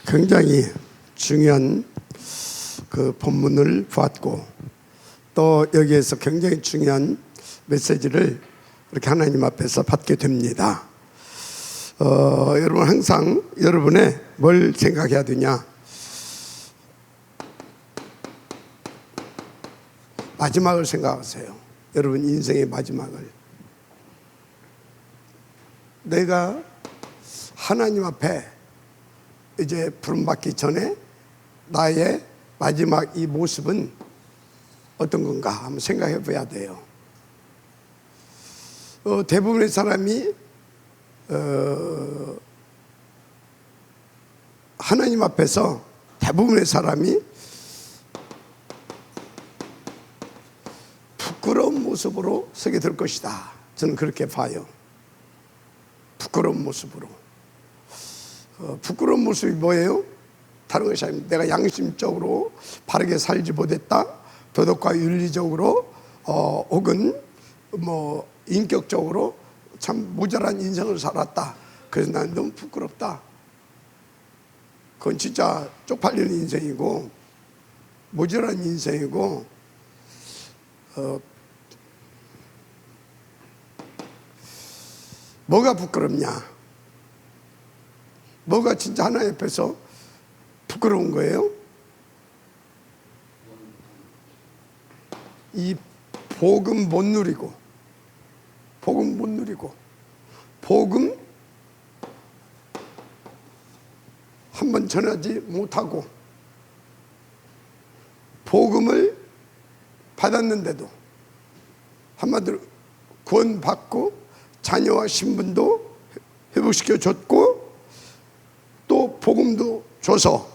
굉장히 중요한 그 본문을 보았고, 또 여기에서 굉장히 중요한 메시지를 이렇게 하나님 앞에서 받게 됩니다. 여러분, 항상 여러분의 뭘 생각해야 되냐? 마지막을 생각하세요. 여러분 인생의 마지막을. 내가 하나님 앞에 이제 부름받기 전에 나의 마지막 이 모습은 어떤 건가 한번 생각해 봐야 돼요. 대부분의 사람이 하나님 앞에서 대부분의 사람이 부끄러운 모습으로 서게 될 것이다. 저는 그렇게 봐요. 부끄러운 모습으로. 부끄러운 모습이 뭐예요? 다른 것이 아닙니다. 내가 양심적으로 바르게 살지 못했다, 도덕과 윤리적으로 혹은 뭐 인격적으로 참 모자란 인생을 살았다. 그래서 난 너무 부끄럽다. 그건 진짜 쪽팔리는 인생이고 모자란 인생이고 뭐가 부끄럽냐? 뭐가 진짜 하나님 앞에서 부끄러운 거예요? 이 복음 못 누리고, 복음 못 누리고, 복음 한번 전하지 못하고, 복음을 받았는데도 한마디로 구원받고 자녀와 신분도 회복시켜 줬고 또 복음도 줘서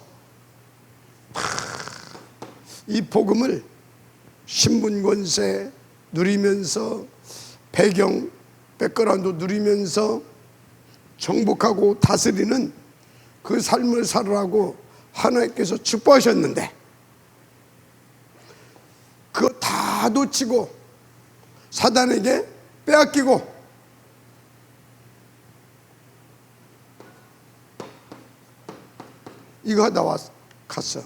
이 복음을 신분 권세 누리면서 배경 백그라운드 누리면서 정복하고 다스리는 그 삶을 살으라고 하나님께서 축복하셨는데 그거 다 놓치고 사단에게 빼앗기고 이거 하다 갔어.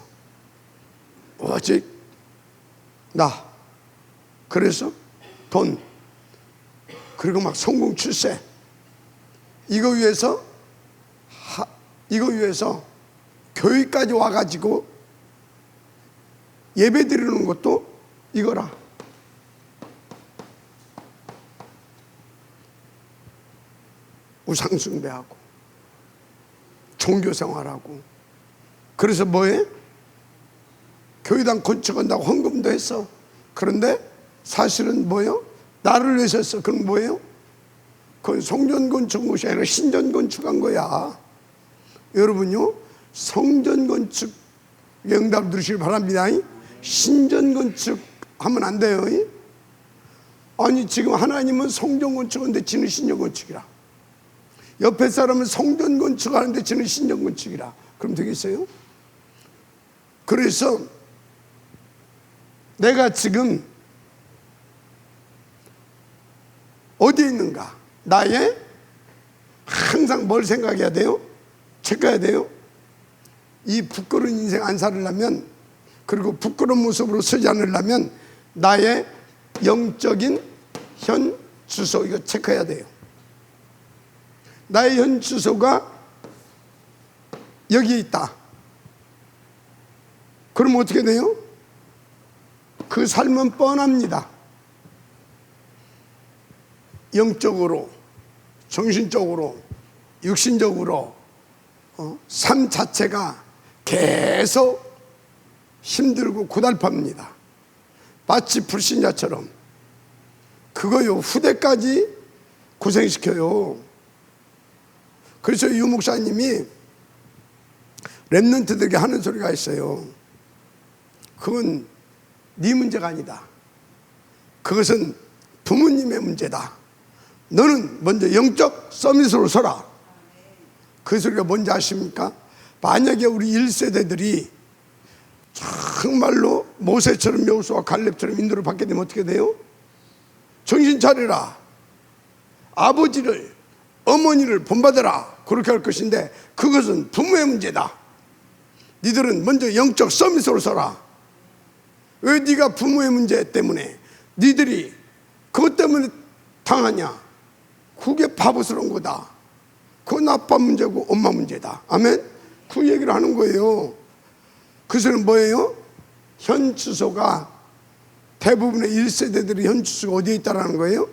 오직 나 그래서 돈 그리고 막 성공 출세 이거 위해서 교회까지 와가지고 예배 드리는 것도 이거라. 우상숭배하고 종교생활하고 그래서 뭐해? 교회당 건축한다고 헌금도 했어. 그런데 사실은 뭐예요? 나를 위해서 했어. 그럼 뭐예요? 그건 성전 건축한 것이 아니라 신전 건축한 거야. 여러분요, 성전 건축 응답 들으시길 바랍니다. 신전 건축하면 안 돼요. 아니 지금 하나님은 성전 건축하는데 지는 신전 건축이라, 옆에 사람은 성전 건축하는데 지는 신전 건축이라. 그럼 되겠어요? 그래서 내가 지금 어디에 있는가? 나의 항상 뭘 생각해야 돼요? 체크해야 돼요? 이 부끄러운 인생 안 살으려면, 그리고 부끄러운 모습으로 서지 않으려면 나의 영적인 현 주소 이거 체크해야 돼요. 나의 현 주소가 여기 있다. 그럼 어떻게 돼요? 그 삶은 뻔합니다. 영적으로, 정신적으로, 육신적으로 삶 자체가 계속 힘들고 고달팝니다. 마치 불신자처럼. 그거요, 후대까지 고생시켜요. 그래서 유 목사님이 렘넌트들에게 하는 소리가 있어요. 그건 네 문제가 아니다. 그것은 부모님의 문제다. 너는 먼저 영적 서밋으로 서라. 그 소리가 뭔지 아십니까? 만약에 우리 1세대들이 정말로 모세처럼 여호수아 갈렙처럼 인도를 받게 되면 어떻게 돼요? 정신 차리라. 아버지를 어머니를 본받아라. 그렇게 할 것인데 그것은 부모의 문제다. 니들은 먼저 영적 서밋으로 서라. 왜 네가 부모의 문제 때문에 니들이 그것 때문에 당하냐? 그게 바보스러운 거다. 그건 아빠 문제고 엄마 문제다. 아멘? 그 얘기를 하는 거예요. 그것은 뭐예요? 현 주소가 대부분의 1세대들이 현 주소가 어디에 있다라는 거예요?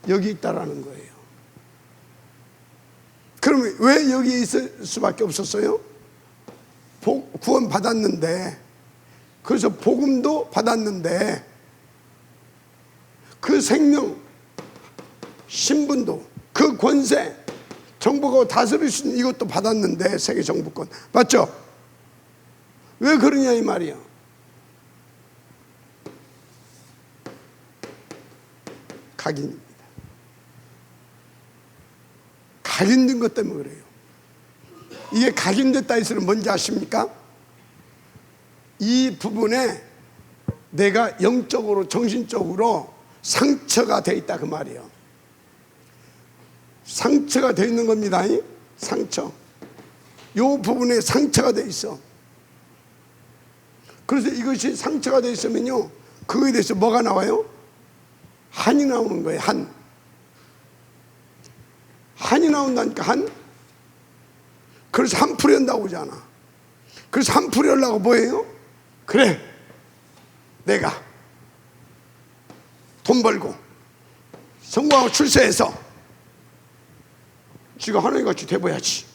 여기 있다라는 거예요. 그러면 왜 여기에 있을 수밖에 없었어요? 구원 받았는데, 그래서 복음도 받았는데, 그 생명, 신분도, 그 권세, 정부가 다스릴 수 있는 이것도 받았는데, 세계 정부권. 맞죠? 왜 그러냐 이 말이야. 각인입니다. 각인된 것 때문에 그래요. 이게 각인됐다 해서는 뭔지 아십니까? 이 부분에 내가 영적으로 정신적으로 상처가 돼 있다 그 말이에요. 상처가 돼 있는 겁니다. 상처. 요 부분에 상처가 돼 있어. 그래서 이것이 상처가 돼 있으면요, 그거에 대해서 뭐가 나와요? 한이 나오는 거예요. 한이 나온다니까. 그래서 한풀이 한다고 하잖아. 그래서 한풀이 하려고 뭐예요? 그래, 내가 돈 벌고 성공하고 출세해서 지가 하나님같이 돼봐야지.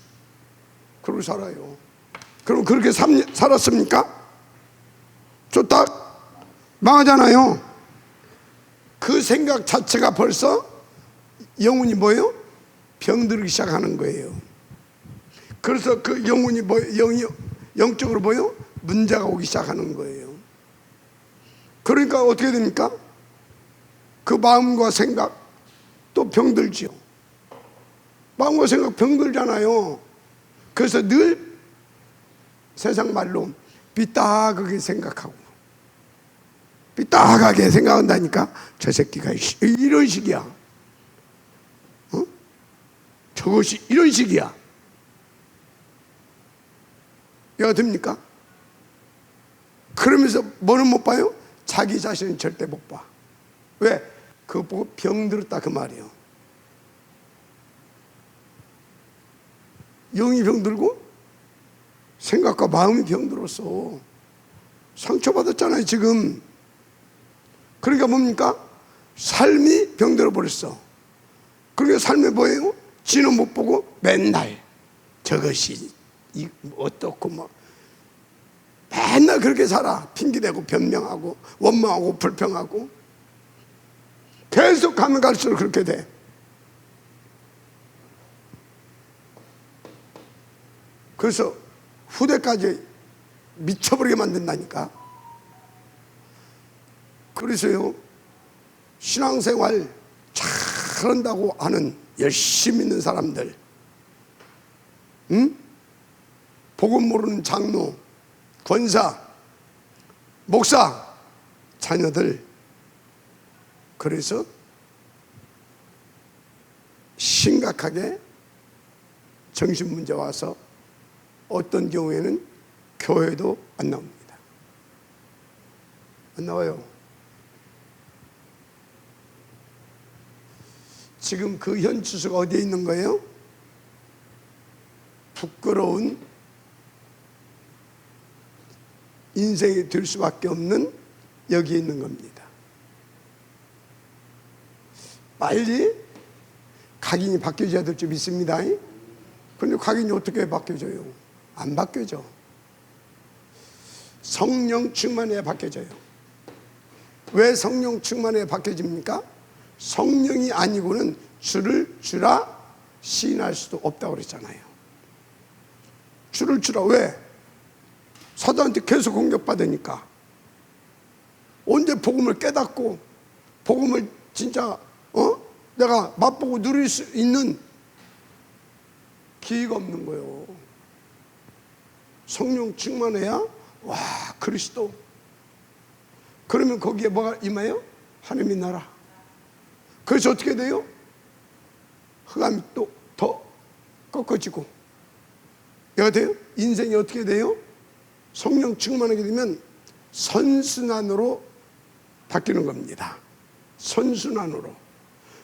그러고 살아요. 그럼 그렇게 살았습니까? 저 딱 망하잖아요. 그 생각 자체가 벌써 영혼이 뭐예요? 병들기 시작하는 거예요. 그래서 그 영혼이 영적으로 뭐예요? 문제가 오기 시작하는 거예요. 그러니까 어떻게 됩니까? 그 마음과 생각 또 병들지요. 마음과 생각 병들잖아요. 그래서 늘 세상 말로 삐딱하게 생각하고, 삐딱하게 생각한다니까. 저 새끼가 이런 식이야. 저것이 이런 식이야. 이해가 됩니까? 그러면서 뭐는 못 봐요? 자기 자신은 절대 못 봐. 왜? 그거 보고 병들었다 그 말이에요. 영이 병들고 생각과 마음이 병들었어. 상처받았잖아요 지금. 그러니까 뭡니까? 삶이 병들어 버렸어. 그러니까 삶에 뭐예요? 지는 못 보고 맨날 저것이 어떻고 뭐 맨날 그렇게 살아. 핑계대고 변명하고 원망하고 불평하고 계속 가면 갈수록 그렇게 돼. 그래서 후대까지 미쳐버리게 만든다니까. 그래서요, 신앙생활 잘한다고 하는 열심히 있는 사람들, 복음 모르는 장로, 권사, 목사, 자녀들, 그래서 심각하게 정신문제 와서 어떤 경우에는 교회도 안 나옵니다. 안 나와요. 지금 그 현주소가 어디에 있는 거예요? 부끄러운 인생이 될 수밖에 없는 여기에 있는 겁니다. 빨리 각인이 바뀌어져야 될 줄 믿습니다. 그런데 각인이 어떻게 바뀌어져요? 안 바뀌어져. 성령 충만해야 바뀌어져요. 왜 성령 충만해야 바뀌어집니까? 성령이 아니고는 주를 주라 시인할 수도 없다고 그랬잖아요. 주를 주라. 왜? 사단한테 계속 공격받으니까. 언제 복음을 깨닫고 복음을 진짜 내가 맛보고 누릴 수 있는 기회가 없는 거예요. 성령 충만해야 와 그리스도. 그러면 거기에 뭐가 임해요? 하나님의 나라. 그래서 어떻게 돼요? 흑암이 또 더 꺾어지고. 얘가 돼요? 인생이 어떻게 돼요? 성령 충만하게 되면 선순환으로 바뀌는 겁니다. 선순환으로.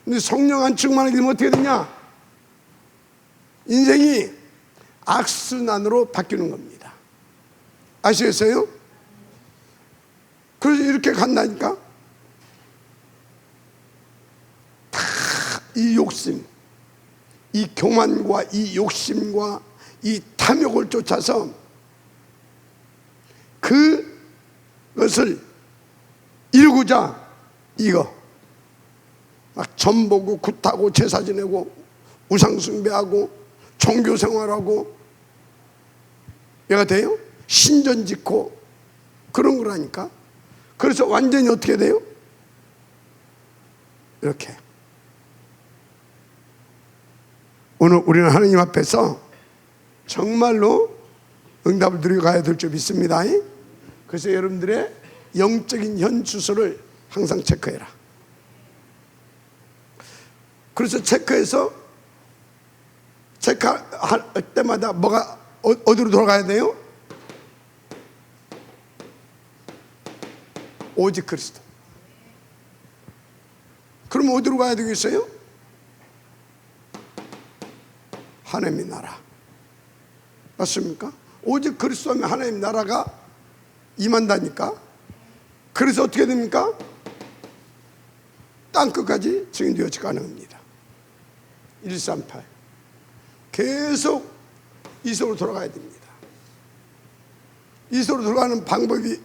근데 성령 안 충만하게 되면 어떻게 되냐? 인생이 악순환으로 바뀌는 겁니다. 아시겠어요? 그래서 이렇게 간다니까. 다 이 욕심, 이 교만과 이 욕심과 이 탐욕을 쫓아서 그것을 이루고자 이거 막 전보고 굿하고 제사 지내고 우상숭배하고 종교생활하고 얘가 돼요? 신전 짓고 그런 거라니까. 그래서 완전히 어떻게 돼요? 이렇게. 오늘 우리는 하나님 앞에서 정말로 응답을 드려가야 될 줄 믿습니다. 그래서 여러분들의 영적인 현주소를 항상 체크해라. 그래서 체크해서 체크할 때마다 뭐가 어디로 돌아가야 돼요? 오직 그리스도. 그럼 어디로 가야 되겠어요? 하나님의 나라. 맞습니까? 오직 그리스도 하면 하나님의 나라가 임한다니까. 그래서 어떻게 됩니까? 땅끝까지 증인되어지 가능합니다. 138. 계속 이소로 돌아가야 됩니다. 이소로 돌아가는 방법이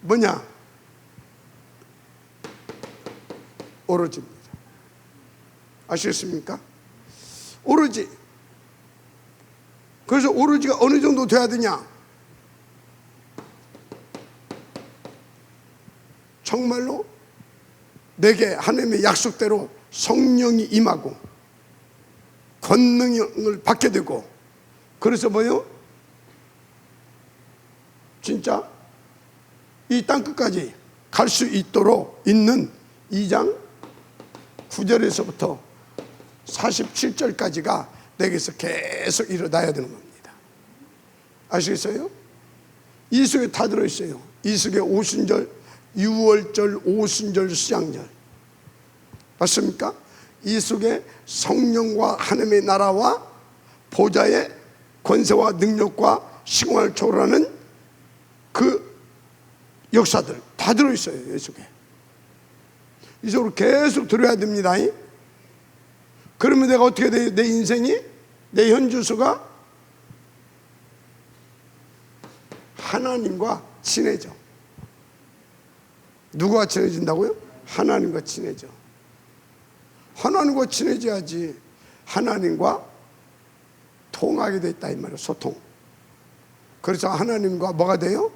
뭐냐? 오로지입니다. 아시겠습니까? 오로지. 그래서 오로지가 어느 정도 돼야 되냐? 정말로 내게 하나님의 약속대로 성령이 임하고 권능을 받게 되고, 그래서 뭐요? 진짜 이 땅끝까지 갈 수 있도록 있는 2장 9절에서부터 47절까지가 내게서 계속 일어나야 되는 겁니다. 아시겠어요? 이 속에 다 들어있어요. 이 속에 오순절, 유월절, 오순절, 수양절. 맞습니까? 이 속에 성령과 하나님의 나라와 보좌의 권세와 능력과 시공을 초월하는 그 역사들 다 들어있어요. 이 속에. 이 속으로 계속 들어야 됩니다. 그러면 내가 어떻게 돼요? 내 인생이, 내 현주소가 하나님과 친해져. 누구와 친해진다고요? 하나님과 친해져. 하나님과 친해져야지 하나님과 통하게 돼 있다 이 말이에요. 소통. 그래서 하나님과 뭐가 돼요?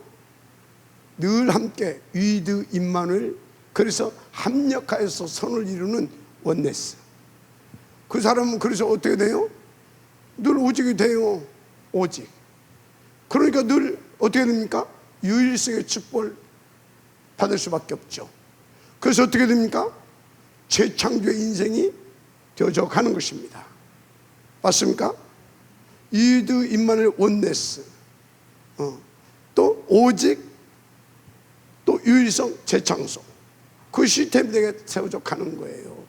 늘 함께 위드 임마누엘. 그래서 합력하여서 선을 이루는 원네스. 그 사람은 그래서 어떻게 돼요? 늘 오직이 돼요. 오직. 그러니까 늘 어떻게 됩니까? 유일성의 축복을 받을 수밖에 없죠. 그래서 어떻게 됩니까? 재창조의 인생이 되어져 가는 것입니다. 맞습니까? 위드 임마누엘 원네스. 또 오직, 또 유일성, 재창조. 그 시스템이 되게 세워져 가는 거예요.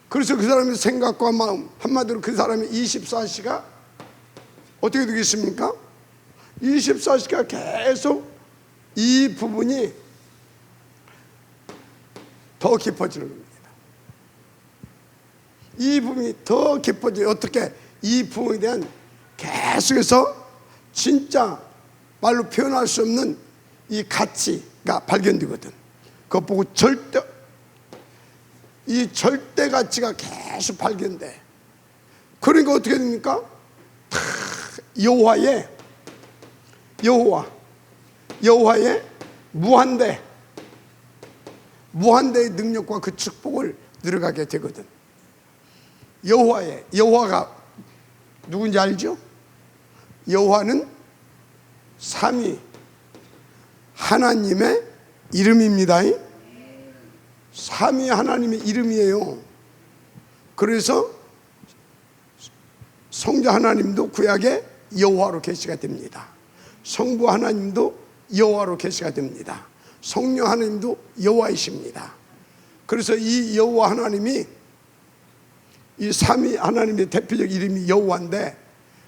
그래서 그 사람의 생각과 마음, 한마디로 그 사람의 24시가 어떻게 되겠습니까? 24시가 계속 이 부분이 더 깊어지는 겁니다. 이 부분이 더 깊어져요. 어떻게? 이 부분에 대한 계속해서 진짜 말로 표현할 수 없는 이 가치가 발견되거든. 그거 보고 이 절대 가치가 계속 발견돼. 그러니까 어떻게 됩니까? 여호와의 무한대의 능력과 그 축복을 누려가게 되거든. 여호와가 누군지 알죠? 여호와는 삼위 하나님의 이름입니다. 삼위 하나님의 이름이에요. 그래서 성자 하나님도 구약에 여호와로 계시가 됩니다. 성부 하나님도 여호와로 계시가 됩니다. 성령 하나님도 여호와이십니다. 그래서 이 여호와 하나님이 이 삼위 하나님의 대표적 이름이 여호와인데,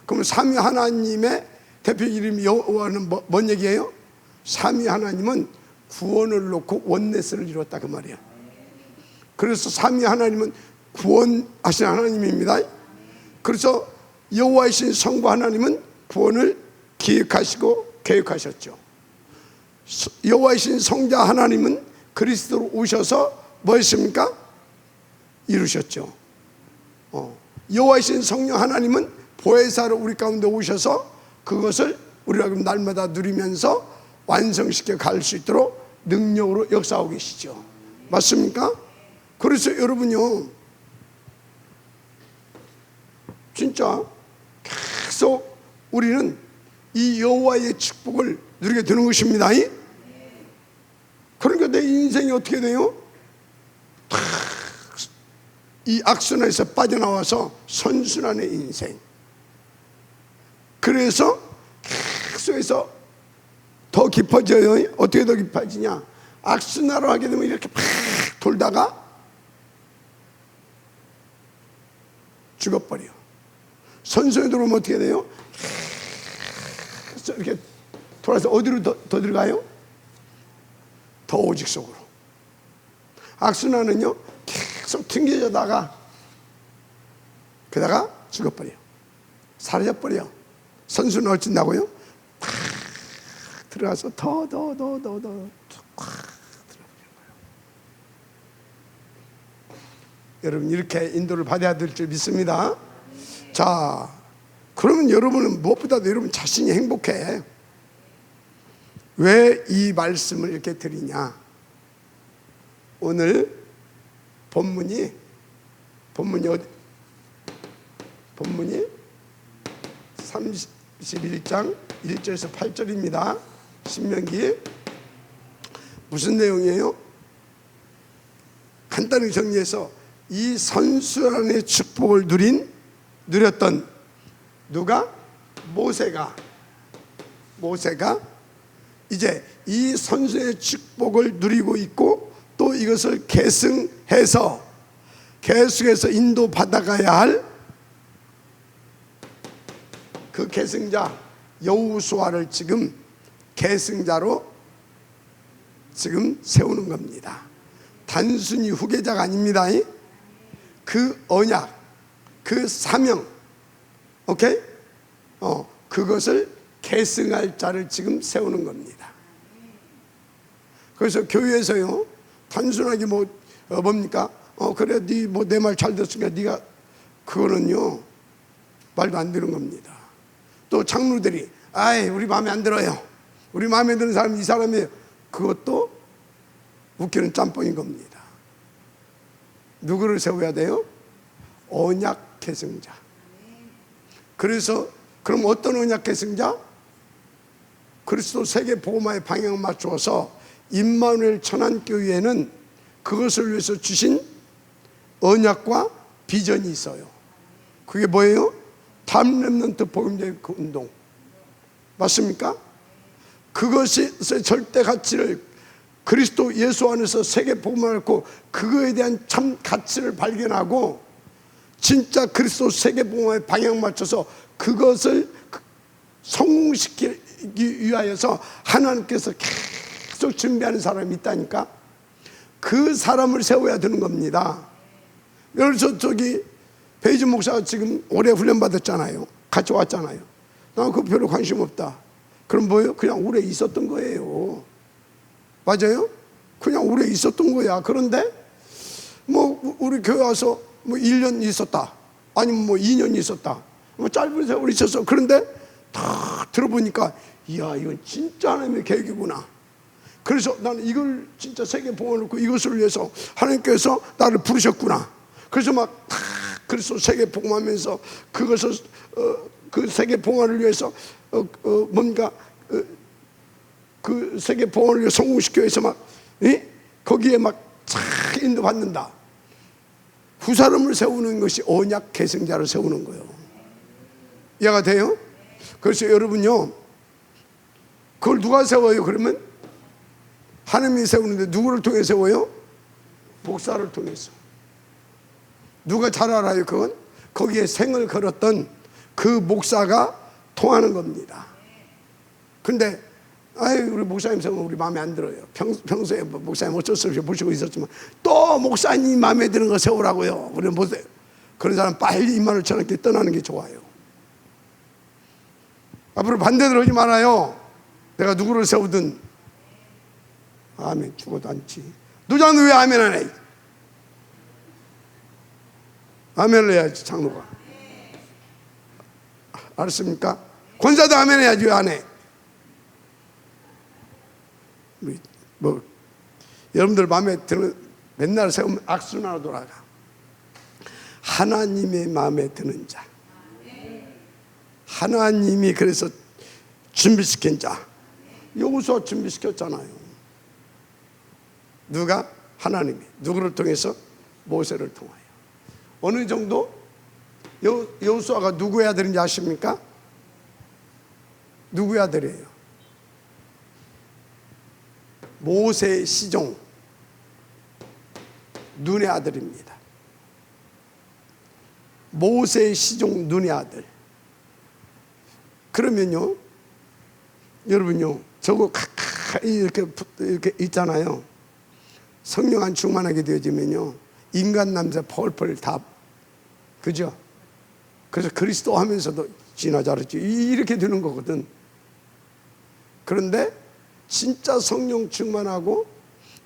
그럼 삼위 하나님의 대표 이름이 여호와는 뭔 얘기예요? 삼위 하나님은 구원을 놓고 원네스를 이뤘다 그 말이에요. 그래서 삼위 하나님은 구원하신 하나님입니다. 그래서 여호와이신 성부 하나님은 구원을 기획하시고 계획하셨죠. 여호와이신 성자 하나님은 그리스도로 오셔서 뭐 했습니까? 이루셨죠. 여호와이신 성령 하나님은 보혜사로 우리 가운데 오셔서 그것을 우리가 그럼 날마다 누리면서 완성시켜 갈 수 있도록 능력으로 역사하고 계시죠. 맞습니까? 그래서 여러분요, 진짜 계속 우리는 이 여호와의 축복을 누리게 되는 것입니다. 그러니까 내 인생이 어떻게 돼요? 이 악순환에서 빠져나와서 선순환의 인생. 그래서 계속해서 더 깊어져요. 어떻게 더 깊어지냐? 악순환으로 하게 되면 이렇게 팍 돌다가 죽어버려. 선순환에 들어오면 어떻게 돼요? 이렇게 돌아서 어디로 더 들어가요? 더 오직 속으로. 악순환은요, 계속 튕겨져다가 그러다가 죽어버려. 사라져버려. 선순환 어쩐다고요? 팍 들어가서 더 들어버리는 거예요. 여러분, 이렇게 인도를 받아야 될 줄 믿습니다. 자, 그러면 여러분은 무엇보다도 여러분 자신이 행복해. 왜 이 말씀을 이렇게 드리냐? 오늘 본문이 어디? 본문이 31장 1절에서 8절입니다. 신명기. 무슨 내용이에요? 간단히 정리해서 이 선순환의 축복을 누렸던 누가? 모세가 이제 이 선순환의 축복을 누리고 있고, 또 이것을 계승해서 인도 받아가야 할 그 계승자 여호수아를 지금 계승자로 지금 세우는 겁니다. 단순히 후계자가 아닙니다. 그 언약, 그 사명, 오케이? 그것을 계승할 자를 지금 세우는 겁니다. 그래서 교회에서요, 단순하게 뭡니까? 그래, 네 내 말 잘 듣으니까 네가, 그거는요 말도 안 되는 겁니다. 또 장로들이 우리 마음에 안 들어요. 우리 마음에 드는 사람이 이 사람이에요. 그것도 웃기는 짬뽕인 겁니다. 누구를 세워야 돼요? 언약 계승자. 그래서 그럼 어떤 언약 계승자? 그리스도 세계 복음화의 방향을 맞추어서 임마누엘 천안교회에는 그것을 위해서 주신 언약과 비전이 있어요. 그게 뭐예요? 다음 렘넌트 복음제의 운동. 맞습니까? 그것이 절대 가치를, 그리스도 예수 안에서 세계 복음화를 했고 그거에 대한 참 가치를 발견하고 진짜 그리스도 세계 복음화의 방향 맞춰서 그것을 성공시키기 위하여서 하나님께서 계속 준비하는 사람이 있다니까. 그 사람을 세워야 되는 겁니다. 그래서 베이지 목사가 지금 오래 훈련 받았잖아요. 같이 왔잖아요. 나 그 별로 관심 없다. 그럼 뭐예요? 그냥 오래 있었던 거예요. 맞아요? 그냥 오래 있었던 거야. 그런데 우리 교회 와서 1년 있었다, 아니면 2년 있었다, 짧은 세월 있었어. 그런데 다 들어보니까 이야, 이건 진짜 하나님의 계획이구나. 그래서 나는 이걸 진짜 세계 봉헌을 놓고 이것을 위해서 하나님께서 나를 부르셨구나. 그래서 그래서 세계 봉헌하면서 그것을 그 세계 봉헌을 위해서 뭔가 그 세계 봉헌을 위해 성공시켜 위해서 거기에 착 인도받는다. 그 사람을 세우는 것이 언약 계승자를 세우는 거예요. 이해가 돼요? 그래서 여러분요, 그걸 누가 세워요? 그러면 하나님이 세우는데 누구를 통해 세워요? 목사를 통해서. 누가 잘 알아요? 그건 거기에 생을 걸었던 그 목사가 통하는 겁니다. 근데 우리 목사님 생각은 우리 마음에 안 들어요. 평소에 목사님 어쩔 수 없이 모시고 있었지만 또 목사님 마음에 드는 거 세우라고요. 우리 보세요. 그런 사람 빨리 입만을 쳐놓게 떠나는 게 좋아요. 앞으로 반대들 하지 말아요. 내가 누구를 세우든 아멘. 죽어도 않지. 노장도 왜 아멘 안 해? 아멘을 해야지. 장로가 알았습니까? 권사도 아멘 해야지. 왜 안 해? 여러분들 마음에 드는 맨날 세우면 악순환으로 돌아가. 하나님의 마음에 드는 자, 하나님이 그래서 준비시킨 자. 여호수아 준비시켰잖아요. 누가? 하나님이. 누구를 통해서? 모세를 통하여. 어느 정도? 여호수아가 누구의 아들인지 아십니까? 누구의 아들이에요? 모세의 시종 눈의 아들입니다. 모세의 시종 눈의 아들. 그러면요, 여러분요, 저거 가까이 이렇게 있잖아요. 성령 안 충만하게 되어지면요, 인간 남자 펄펄 다, 그죠? 그래서 그리스도 하면서도 지나자 그랬지. 이렇게 되는 거거든. 그런데 진짜 성령 충만하고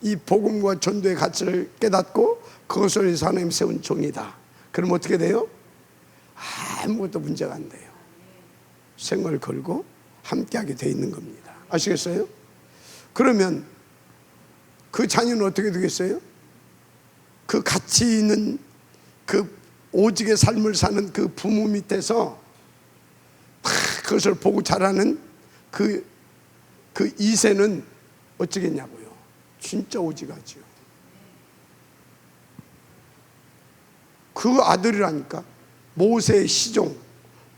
이 복음과 전도의 가치를 깨닫고 그것을 위해서 하나님 세운 종이다. 그럼 어떻게 돼요? 아무것도 문제가 안 돼요. 생을 걸고 함께하게 돼 있는 겁니다. 아시겠어요? 그러면 그 자녀는 어떻게 되겠어요? 그 가치 있는 그 오직의 삶을 사는 그 부모 밑에서 다 그것을 보고 자라는 그 2세는 어쩌겠냐고요. 진짜 오직하지요. 그 아들이라니까. 모세의 시종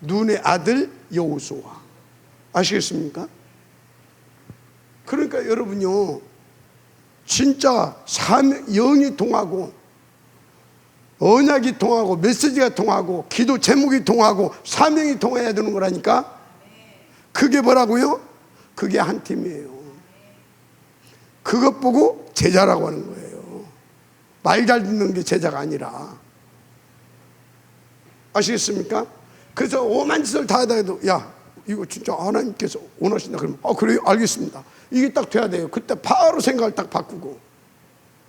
눈의 아들 여호수아. 아시겠습니까? 그러니까 여러분요, 진짜 영이 통하고 언약이 통하고 메시지가 통하고 기도 제목이 통하고 사명이 통해야 되는 거라니까. 그게 뭐라고요? 그게 한 팀이에요. 그것 보고 제자라고 하는 거예요. 말 잘 듣는 게 제자가 아니라. 아시겠습니까? 그래서 오만 짓을 다 하다 해도, 야, 이거 진짜 하나님께서 원하신다 그러면, 그래요? 알겠습니다. 이게 딱 돼야 돼요. 그때 바로 생각을 딱 바꾸고.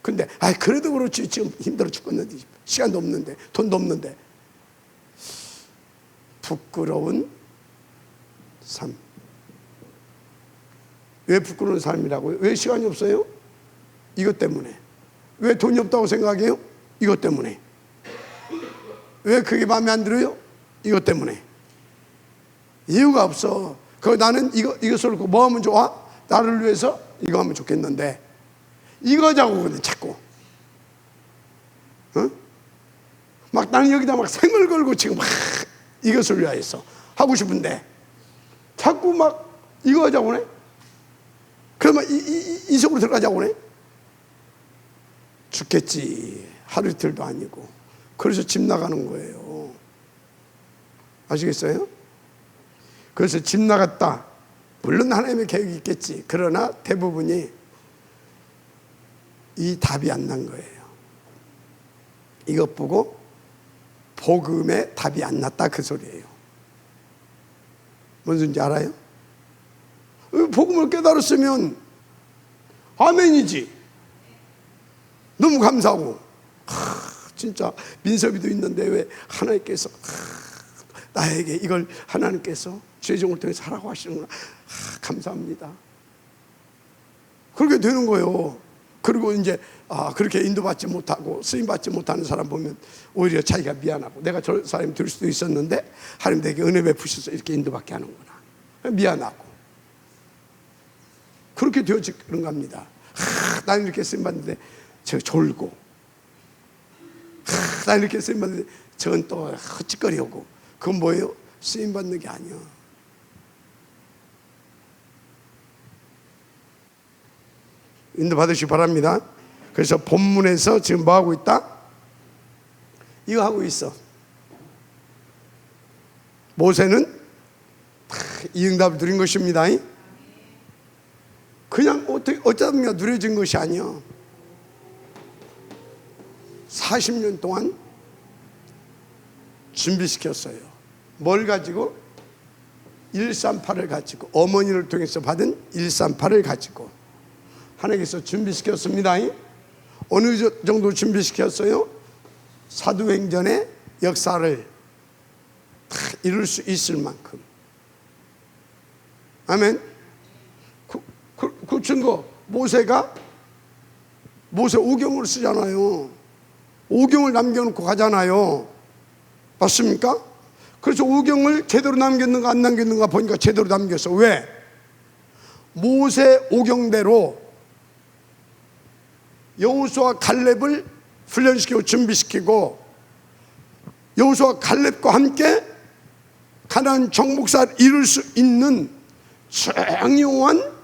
근데 그래도 그렇지, 지금 힘들어 죽겠는데, 시간도 없는데, 돈도 없는데. 부끄러운 삶. 왜 부끄러운 삶이라고요? 왜 시간이 없어요? 이것 때문에. 왜 돈이 없다고 생각해요? 이것 때문에. 왜 그게 마음에 안 들어요? 이것 때문에. 이유가 없어. 나는 이것을 뭐 하면 좋아? 나를 위해서 이거 하면 좋겠는데, 이거 자고 자꾸. 막 나는 여기다 막 생을 걸고 지금 막 이것을 위하여서 하고 싶은데, 자꾸 막 이거 하자고 그래? 그러면 이 속으로 들어가자고 그래? 죽겠지. 하루 이틀도 아니고. 그래서 집 나가는 거예요. 아시겠어요? 그래서 집 나갔다. 물론 하나님의 계획이 있겠지. 그러나 대부분이 이 답이 안 난 거예요. 이것 보고 복음의 답이 안 났다, 그 소리예요. 뭔 소리인지 알아요? 복음을 깨달았으면 아멘이지. 너무 감사하고. 진짜 민섭이도 있는데 왜 하나님께서 나에게 이걸 하나님께서 죄종을 통해서 하라고 하시는구나. 감사합니다. 그렇게 되는 거예요. 그리고 이제 그렇게 인도받지 못하고 쓰임받지 못하는 사람 보면 오히려 자기가 미안하고, 내가 저 사람이 될 수도 있었는데 하나님 내게 은혜 베푸셔서 이렇게 인도받게 하는구나. 미안하고. 그렇게 되어지는 겁니다. 나는 이렇게 쓰임받는데 저 졸고, 나는 이렇게 쓰임받는데 저건 또 헛짓거리하고. 그건 뭐예요? 쓰임받는 게 아니야. 인도받으시기 바랍니다. 그래서 본문에서 지금 뭐 하고 있다? 이거 하고 있어. 모세는 이 응답을 누린 것입니다. 그냥 어쩌면 누려진 것이 아니야. 40년 동안 준비시켰어요. 뭘 가지고? 138을 가지고, 어머니를 통해서 받은 138을 가지고 하나님께서 준비시켰습니다. 어느 정도 준비시켰어요? 사도행전의 역사를 다 이룰 수 있을 만큼. 아멘. 그 증거, 모세 오경을 쓰잖아요. 오경을 남겨놓고 가잖아요. 맞습니까? 그래서 오경을 제대로 남겼는가 안 남겼는가 보니까 제대로 남겼어. 왜? 모세 오경대로 여호수아 갈렙을 훈련시키고 준비시키고 여호수아 갈렙과 함께 가나안 정복사를 이룰 수 있는 중요한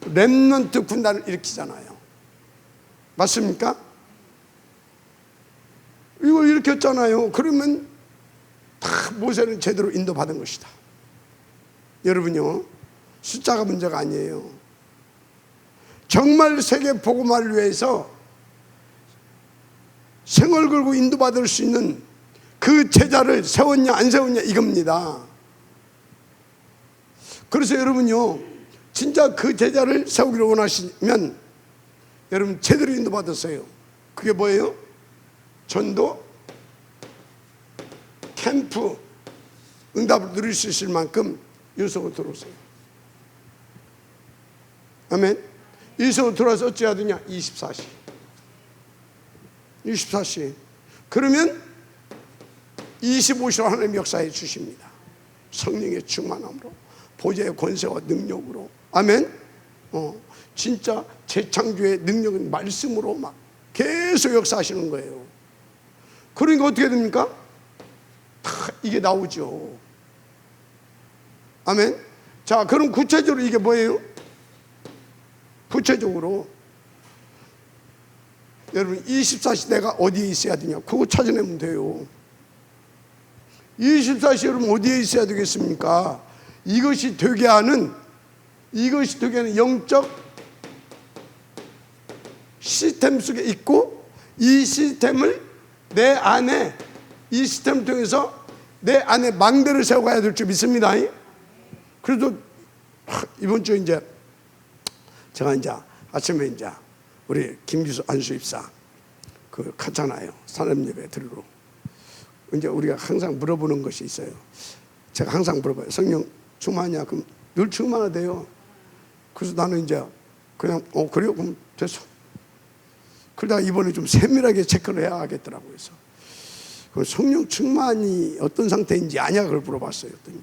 렘넌트 군단을 일으키잖아요. 맞습니까? 이걸 일으켰잖아요. 그러면 다 모세는 제대로 인도받은 것이다. 여러분요, 숫자가 문제가 아니에요. 정말 세계 복음화를 위해서 생을 걸고 인도받을 수 있는 그 제자를 세웠냐 안 세웠냐 이겁니다. 그래서 여러분요, 진짜 그 제자를 세우기를 원하시면 여러분 제대로 인도받았어요. 그게 뭐예요? 전도 캠프 응답을 누릴 수 있을 만큼 유속으로 들어오세요. 아멘. 유속으로 들어와서 어찌해야 되냐? 24시. 그러면 25시로 하나님 역사해 주십니다. 성령의 충만함으로, 보좌의 권세와 능력으로. 아멘. 진짜 재창조의 능력은 말씀으로 막 계속 역사하시는 거예요. 그러니까 어떻게 됩니까? 다 이게 나오죠. 아멘. 자, 그럼 구체적으로 이게 뭐예요? 구체적으로 여러분 24시 내가 어디에 있어야 되냐? 그거 찾아내면 돼요. 24시 여러분 어디에 있어야 되겠습니까? 이것이 되게 하는 영적 시스템 속에 있고, 이 시스템을 내 안에, 이 시스템을 통해서 내 안에 망대를 세워가야 될 줄 믿습니다. 그래도 이번 주 이제 제가 이제 아침에 이제 우리 김기수 안수입사 그 갔잖아요. 사람 예배 들으러. 이제 우리가 항상 물어보는 것이 있어요. 제가 항상 물어봐요. 성령 충만하냐? 그럼 늘 충만하대요. 그래서 나는 이제 그냥 그래요? 그럼 됐어. 그러다가 이번에 좀 세밀하게 체크를 해야 하겠더라고요. 그래서 그 성령 충만이 어떤 상태인지 아냐? 그걸 물어봤어요. 그랬더니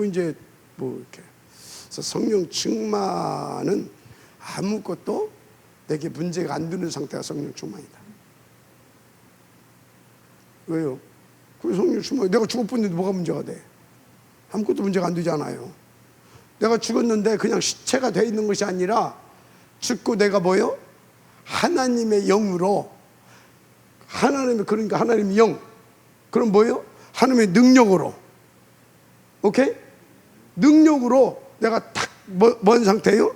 이제 이렇게. 그래서 성령 충만은 아무것도 내게 문제가 안 되는 상태가 성령 충만이다. 왜요? 그 성령 충만, 내가 죽었는데 뭐가 문제가 돼? 아무것도 문제가 안 되잖아요. 내가 죽었는데 그냥 시체가 돼 있는 것이 아니라 죽고 내가 뭐요? 하나님의 영으로, 그러니까 하나님의 영, 그럼 뭐요? 하나님의 능력으로, 오케이? 능력으로 내가 딱 뭔 상태예요?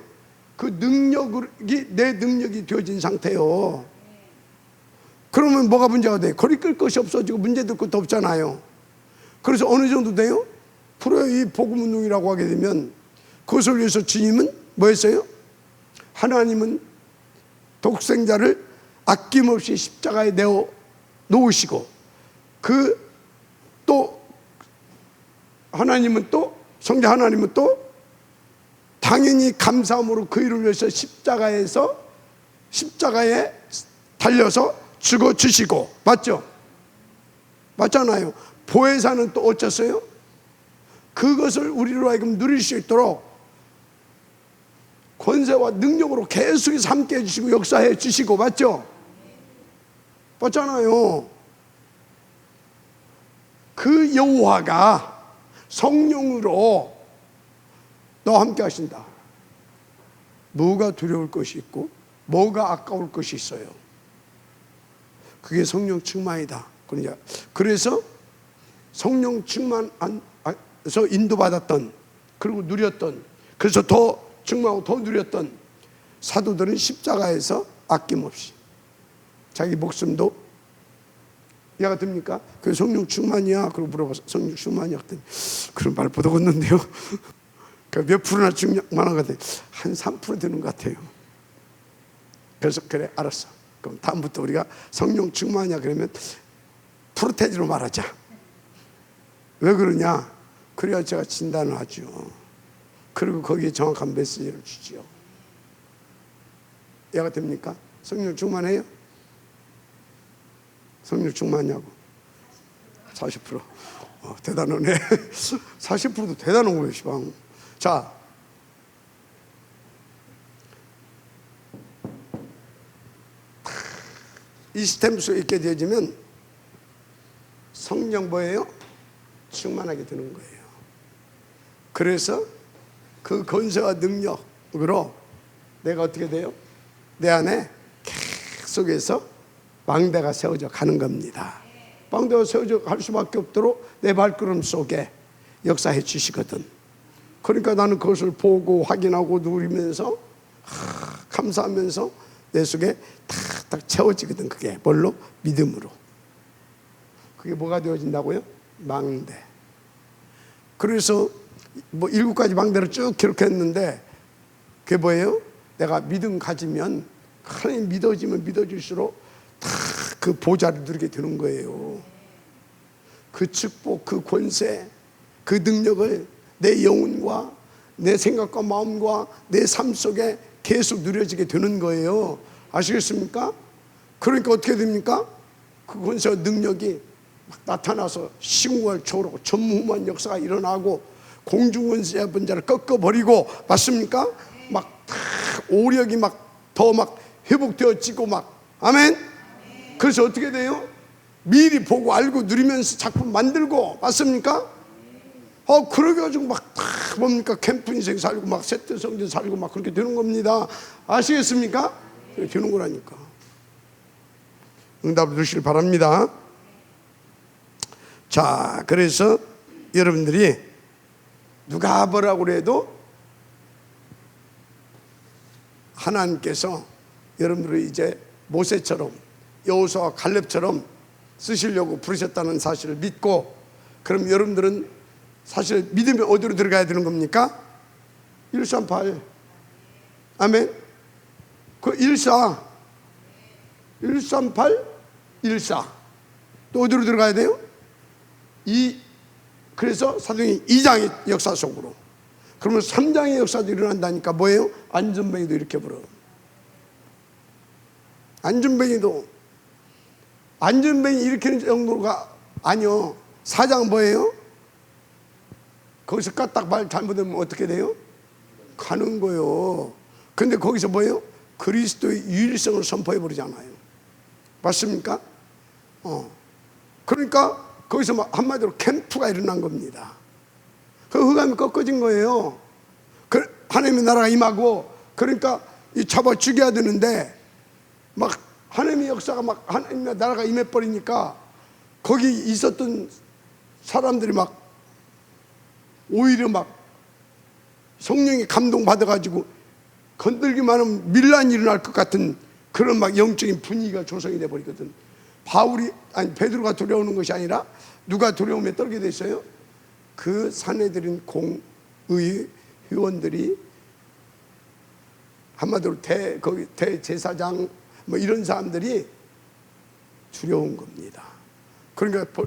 그 능력이 내 능력이 되어진 상태예요. 그러면 뭐가 문제가 돼? 거리 끌 것이 없어지고 문제될 것도 없잖아요. 그래서 어느 정도 돼요? 프로의 이 복음 운동이라고 하게 되면 그것을 위해서 주님은 뭐 했어요? 하나님은 독생자를 아낌없이 십자가에 내어 놓으시고, 또 하나님은 또 성자 하나님은 또 당연히 감사함으로 그 일을 위해서 십자가에 달려서 죽어 주시고, 맞죠? 맞잖아요. 보혜사는 또 어쩌어요? 그것을 우리로 하여금 누릴 수 있도록 권세와 능력으로 계속해서 함께 해주시고 역사해 주시고, 맞죠? 맞잖아요. 그 여호와가 성령으로 너와 함께 하신다. 뭐가 두려울 것이 있고 뭐가 아까울 것이 있어요. 그게 성령 충만이다. 그래서 성령 충만해서 인도받았던, 그리고 누렸던, 그래서 더 충만하고 더 누렸던 사도들은 십자가에서 아낌없이 자기 목숨도, 이해가 됩니까? 그 성령 충만이야. 그러고 물어봐서 성령 충만이야. 그랬더니 그런 말 못 얻었는데요. 몇 프로나 충만한 것 같아요. 한 3% 되는 것 같아요. 그래서 그래, 알았어. 그럼 다음부터 우리가 성령 충만이야 그러면 프로테지로 말하자. 왜 그러냐? 그래야 제가 진단을 하죠. 그리고 거기에 정확한 메시지를 주지요. 이해가 됩니까? 성령 충만해요? 성령 충만하냐고. 40%. 대단하네. 40%도 대단한 거예요, 시방. 자, 이 시스템 속에 있게 되어지면 성령 뭐예요? 충만하게 되는 거예요. 그래서 그 권세와 능력으로 내가 어떻게 돼요? 내 안에 계속해서 망대가 세워져 가는 겁니다. 망대가 세워져 갈 수밖에 없도록 내 발걸음 속에 역사해 주시거든. 그러니까 나는 그것을 보고 확인하고 누리면서 감사하면서 내 속에 탁탁 채워지거든. 그게 뭘로? 믿음으로. 그게 뭐가 되어진다고요? 망대. 그래서 뭐 7가지 망대를 쭉 기록했는데 그게 뭐예요? 내가 믿음 가지면, 하나님 믿어지면 믿어질수록 다 그 보좌를 누리게 되는 거예요. 그 축복, 그 권세, 그 능력을 내 영혼과 내 생각과 마음과 내 삶 속에 계속 누려지게 되는 거예요. 아시겠습니까? 그러니까 어떻게 됩니까? 그 권세와 능력이 막 나타나서 시공을 초월하고 전무후무한 역사가 일어나고 공중권세 분자를 꺾어버리고, 맞습니까? 막 오력이 막 더 막 회복되어지고 막, 아멘. 그래서 어떻게 돼요? 미리 보고 알고 누리면서 작품 만들고, 맞습니까? 그래가지고 막 뭡니까? 캠프 인생 살고 막 세트 성전 살고 막 그렇게 되는 겁니다. 아시겠습니까? 그렇게 되는 거라니까. 응답을 주시길 바랍니다. 자, 그래서 여러분들이 누가 뭐라고 그래도 하나님께서 여러분들을 이제 모세처럼 여호수아와 갈렙처럼 쓰시려고 부르셨다는 사실을 믿고, 그럼 여러분들은 사실 믿으면 어디로 들어가야 되는 겁니까? 138. 아멘. 그 14, 138, 14. 또 어디로 들어가야 돼요? 그래서 사도행전 2장의 역사 속으로. 그러면 3장의 역사도 일어난다니까. 뭐예요? 안전뱅이도 이렇게 불어. 안전뱅이 일으키는 정도가 아니요. 4장 뭐예요? 거기서 까딱 말 잘못하면 어떻게 돼요? 가는 거요. 근데 거기서 뭐예요? 그리스도의 유일성을 선포해 버리잖아요. 맞습니까? 그러니까 거기서 막 한마디로 캠프가 일어난 겁니다. 그 흑암이 꺾어진 거예요. 하나님의 나라가 임하고, 그러니까 이 잡아 죽여야 되는데 막 하나님의 역사가 막 하나님의 나라가 임해버리니까 거기 있었던 사람들이 막 오히려 막 성령이 감동받아가지고 건들기만 하면 밀란이 일어날 것 같은 그런 막 영적인 분위기가 조성이 돼버리거든. 베드로가 두려우는 것이 아니라 누가 두려움에 떨게 됐어요? 그 사내들인 공의 회원들이, 한마디로 거기 대제사장 뭐 이런 사람들이 두려운 겁니다. 그러니까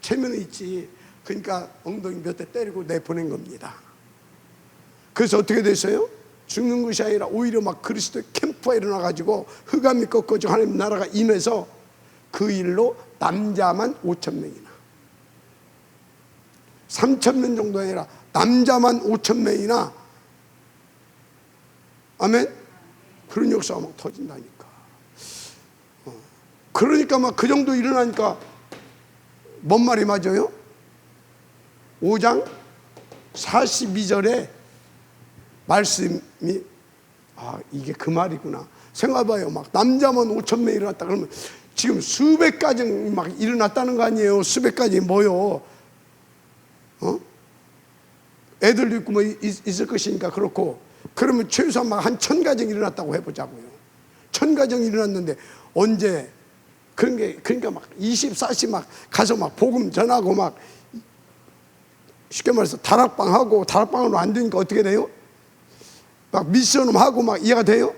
체면이 있지. 그러니까 엉덩이 몇 대 때리고 내보낸 겁니다. 그래서 어떻게 됐어요? 죽는 것이 아니라 오히려 막 그리스도의 캠프가 일어나가지고 흑암이 꺾어지고 하나님 나라가 임해서 그 일로 남자만 5,000명이나, 3,000명 정도 아니라 남자만 5,000명이나, 아멘? 그런 역사가 막 터진다니까. 그러니까 막 그 정도 일어나니까 뭔 말이 맞아요? 5장 42절에 말씀이 아, 이게 그 말이구나. 생각해봐요. 막 남자만 5,000명 일어났다 그러면 지금 수백 가정 막 일어났다는 거 아니에요. 수백 가정이 뭐요? 애들도 있고 뭐 있을 것이니까 그렇고, 그러면 최소한 막 한 1,000가정 일어났다고 해보자고요. 1,000가정 일어났는데 언제 그런 게, 그러니까 막 24시 막 가서 막 복음 전하고 막 쉽게 말해서 다락방하고, 다락방으로 안 되니까 어떻게 돼요? 막 미션을 하고 막 이해가 돼요?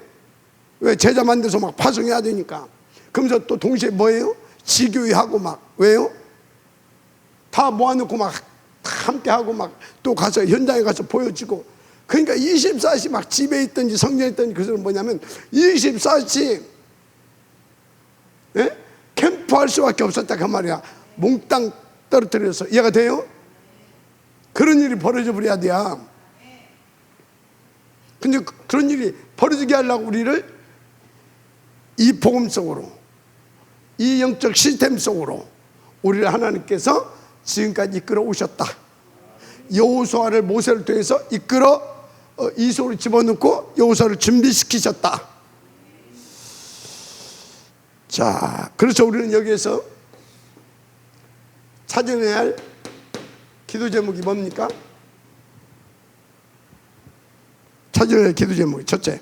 왜? 제자 만들어서 막 파송해야 되니까. 그러면서 또 동시에 뭐예요? 지교회하고 막, 왜요? 다 모아놓고 막 함께 하고 막 또 가서 현장에 가서 보여주고. 그러니까 24시 막 집에 있든지 성전에 있든지, 그것은 뭐냐면 24시 예? 캠프할 수밖에 없었다 그 말이야. 몽땅 떨어뜨려서. 이해가 돼요? 그런 일이 벌어져 버려야 돼요. 근데 그런 일이 벌어지게 하려고 우리를 이 복음 속으로, 이 영적 시스템 속으로 우리를 하나님께서 지금까지 이끌어 오셨다. 여호수아를, 모세를 통해서 이끌어 이 속으로 집어넣고 여호수아를 준비시키셨다. 자, 그래서 우리는 여기에서 찾아내야 할 기도 제목이 뭡니까? 찾아내야 할 기도 제목이 첫째,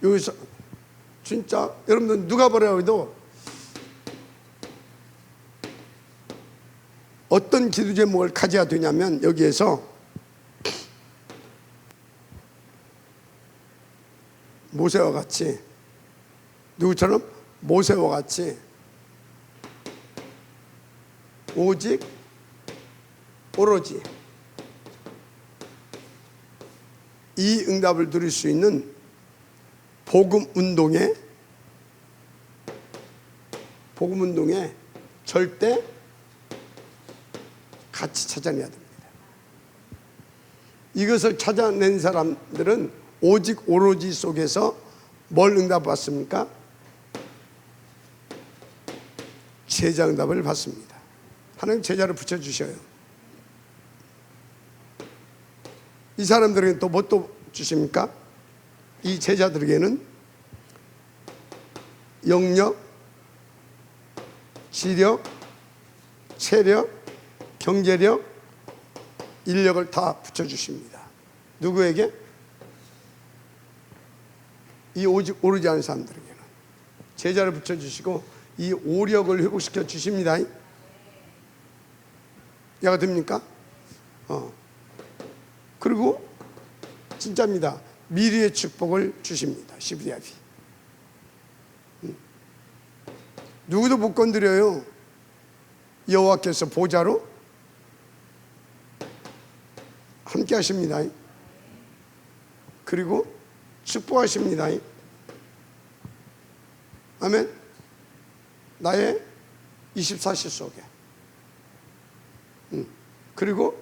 여기서 진짜 여러분들 누가 뭐라고 해도 어떤 기도 제목을 가져야 되냐면, 여기에서 모세와 같이, 누구처럼? 모세와 같이 오직 오로지 이 응답을 누릴 수 있는 복음 운동에 절대 같이 찾아내야 됩니다. 이것을 찾아낸 사람들은 오직 오로지 속에서 뭘 응답받습니까? 제자 응답을 받습니다. 하나님 제자를 붙여주셔요. 이 사람들에게 또 뭐 또 주십니까? 이 제자들에게는 영력, 지력, 체력, 경제력, 인력을 다 붙여주십니다. 누구에게? 이 오직 오르지 않은 사람들에게는 제자를 붙여주시고 이 오력을 회복시켜 주십니다. 이해가 됩니까? 그리고 진짜입니다. 미래의 축복을 주십니다. 시브리아비. 누구도 못 건드려요. 여호와께서 보좌로 함께 하십니다. 그리고 축복하십니다. 아멘. 나의 24시 속에. 그리고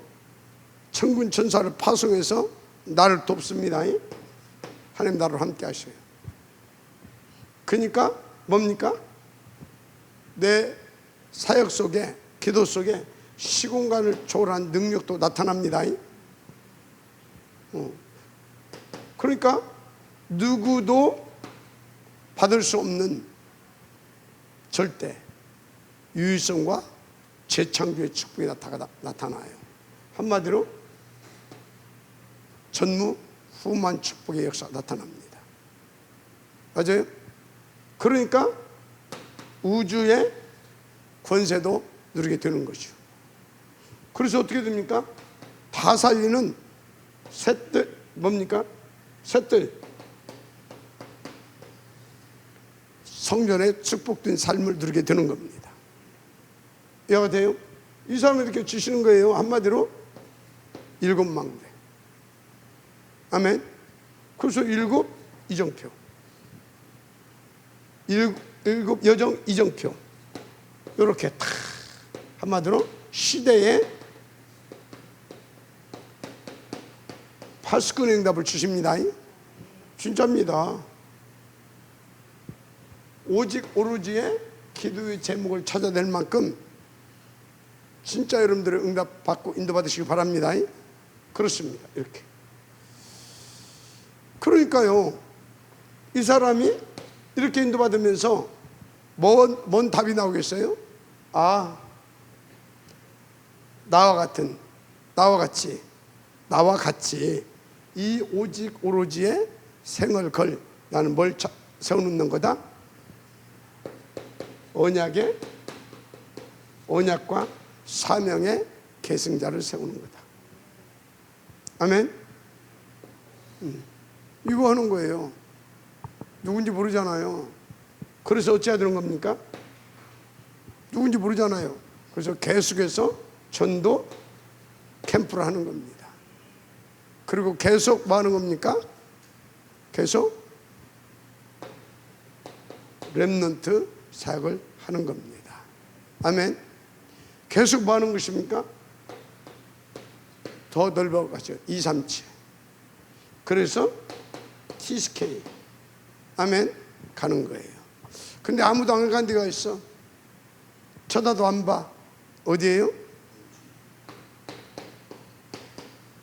천군 천사를 파송해서 나를 돕습니다. 하나님 나를 함께 하셔요. 그러니까 뭡니까? 내 사역 속에, 기도 속에 시공간을 초월한 능력도 나타납니다. 그러니까 누구도 받을 수 없는 절대 유일성과 재창조의 축복이 나타나요. 한마디로 전무후무한 축복의 역사가 나타납니다. 맞아요? 그러니까 우주의 권세도 누리게 되는 것이죠. 그래서 어떻게 됩니까? 다 살리는 셋들, 뭡니까? 셋들, 성전에 축복된 삶을 누리게 되는 겁니다. 이해가 돼요? 이 사람을 이렇게 주시는 거예요. 한마디로 일곱 망대. 아멘. 그래서 일곱 이정표, 일곱 여정 이정표, 이렇게 다 한마디로 시대에 파수꾼의 응답을 주십니다. 진짜입니다. 오직 오로지의 기도의 제목을 찾아낼 만큼 진짜 여러분들의 응답 받고 인도받으시기 바랍니다. 그렇습니다. 이렇게. 그러니까요, 이 사람이 이렇게 인도받으면서 뭔 답이 나오겠어요? 아, 나와 같이 이 오직 오로지의 생을 걸, 나는 뭘 세워놓는 거다? 언약과 사명의 계승자를 세우는 거다. 아멘. 이거 하는 거예요. 누군지 모르잖아요. 그래서 어찌해야 되는 겁니까? 누군지 모르잖아요. 그래서 계속해서 전도 캠프를 하는 겁니다. 그리고 계속 뭐 하는 겁니까? 계속 렘넌트 사역을 하는 겁니다. 아멘. 계속 뭐 하는 것입니까? 더 넓어가죠. 237. 그래서 TSK. 아멘. 가는 거예요. 근데 아무도 안 간 데가 있어. 쳐다도 안 봐. 어디예요?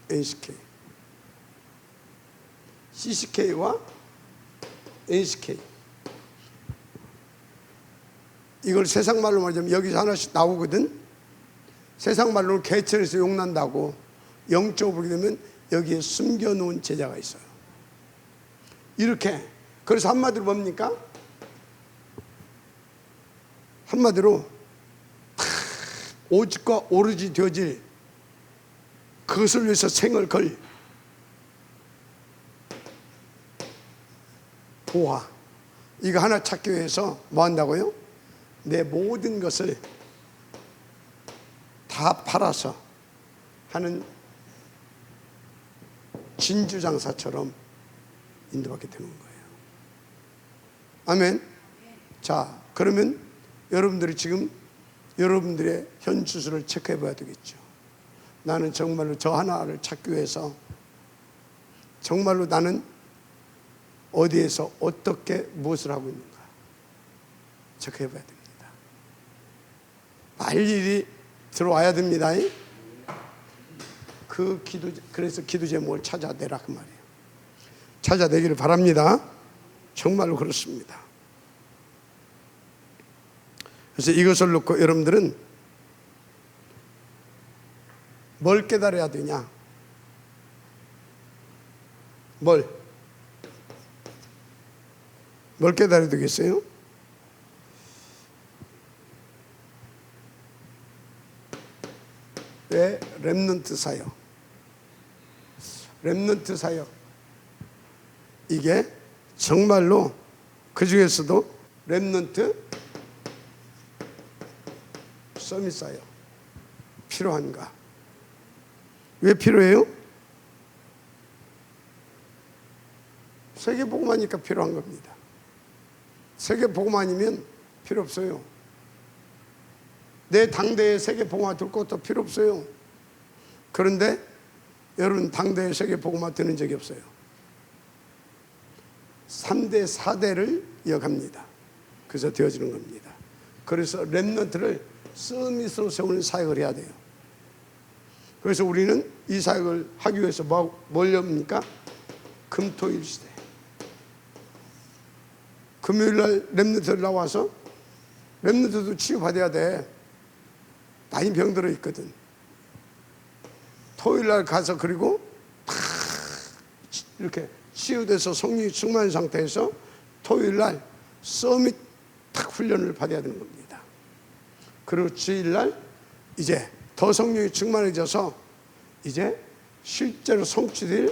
NCK. CCK와 NCK. 이걸 세상 말로 말하자면 여기서 하나씩 나오거든. 세상 말로는 개천에서 욕난다고. 영적으로 보게 되면 여기에 숨겨놓은 제자가 있어요. 이렇게. 그래서 한마디로 뭡니까? 한마디로 오직과 오로지 되어질 그것을 위해서 생을 걸 보아. 이거 하나 찾기 위해서 뭐 한다고요? 내 모든 것을 다 팔아서 하는 진주장사처럼 인도받게 되는 거예요. 아멘. 자, 그러면 여러분들이 지금 여러분들의 현 주소를 체크해 봐야 되겠죠. 나는 정말로 저 하나를 찾기 위해서 정말로 나는 어디에서 어떻게 무엇을 하고 있는가 체크해 봐야 됩니다. 말일이 들어와야 됩니다. 그래서 기도 제목을 찾아내라 그 말이에요. 찾아내기를 바랍니다. 정말로 그렇습니다. 그래서 이것을 놓고 여러분들은 뭘 깨달아야 되냐? 뭘 깨달아야 되겠어요? 왜 렘넌트 사역? 렘넌트 사역 이게 정말로 그 중에서도 렘넌트 서밋 사역 필요한가? 왜 필요해요? 세계복음하니까 필요한 겁니다. 세계복음 아니면 필요 없어요. 내 당대에 세계복음화 들 것도 필요 없어요. 그런데 여러분 당대에 세계복음화 되는 적이 없어요. 3대 4대를 이어갑니다. 그래서 되어지는 겁니다. 그래서 렘넌트를 서밋으로 세우는 사역을 해야 돼요. 그래서 우리는 이 사역을 하기 위해서 뭘 합니까? 금토일 시대. 금요일날 렘넌트를 나와서 렘넌트도 치유받아야 돼. 많이 병들어 있거든. 토요일날 가서 그리고 탁 이렇게 치유돼서 성령이 충만한 상태에서 토요일날 서밋 탁 훈련을 받아야 되는 겁니다. 그리고 주일날 이제 더 성령이 충만해져서 이제 실제로 성취시켜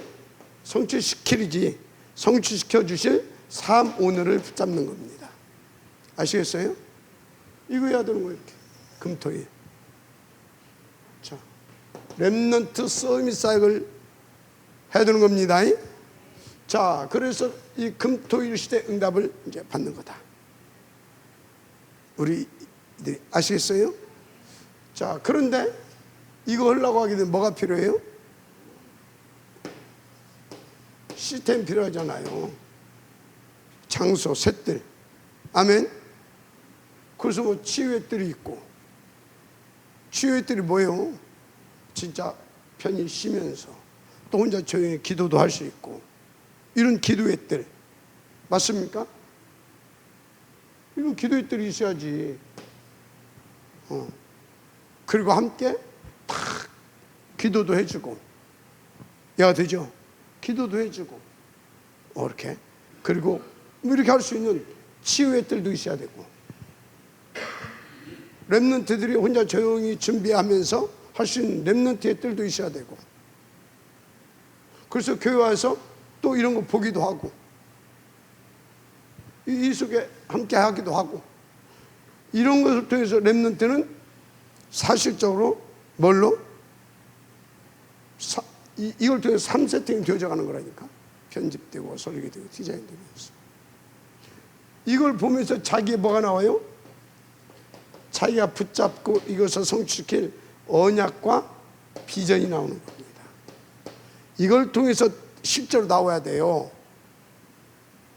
주실 삶 오늘을 붙잡는 겁니다. 아시겠어요? 이거 해야 되는 거예요. 이렇게 금토일. 자, 렘넌트 서밋 사역을 해야 되는 겁니다. 자, 그래서 이 금토일 시대 응답을 이제 받는 거다. 우리들이 아시겠어요? 자, 그런데 이거 하려고 하게 되면 뭐가 필요해요? 시스템 필요하잖아요. 장소, 셋들. 아멘. 그래서 뭐 치유의 뜰이 있고, 치유의 뜰이 뭐예요? 진짜 편히 쉬면서 또 혼자 조용히 기도도 할 수 있고, 이런 기도의 뜰 맞습니까? 이런 기도의 뜰이 있어야지. 그리고 함께 탁 기도도 해주고, 야 되죠? 기도도 해주고, 이렇게. 그리고 이렇게 할 수 있는 치유의 뜰도 있어야 되고, 렘넌트들이 혼자 조용히 준비하면서 할 수 있는 렘넌트의 뜰도 있어야 되고, 그래서 교회 와서 또 이런 거 보기도 하고, 이 속에 함께 하기도 하고, 이런 것을 통해서 렘넌트는 사실적으로 뭘로? 이걸 통해서 3세팅이 되어져 가는 거라니까. 편집되고 설계되고 디자인되면서. 이걸 보면서 자기의 뭐가 나와요? 자기가 붙잡고 이것을 성취시킬 언약과 비전이 나오는 겁니다. 이걸 통해서 실제로 나와야 돼요.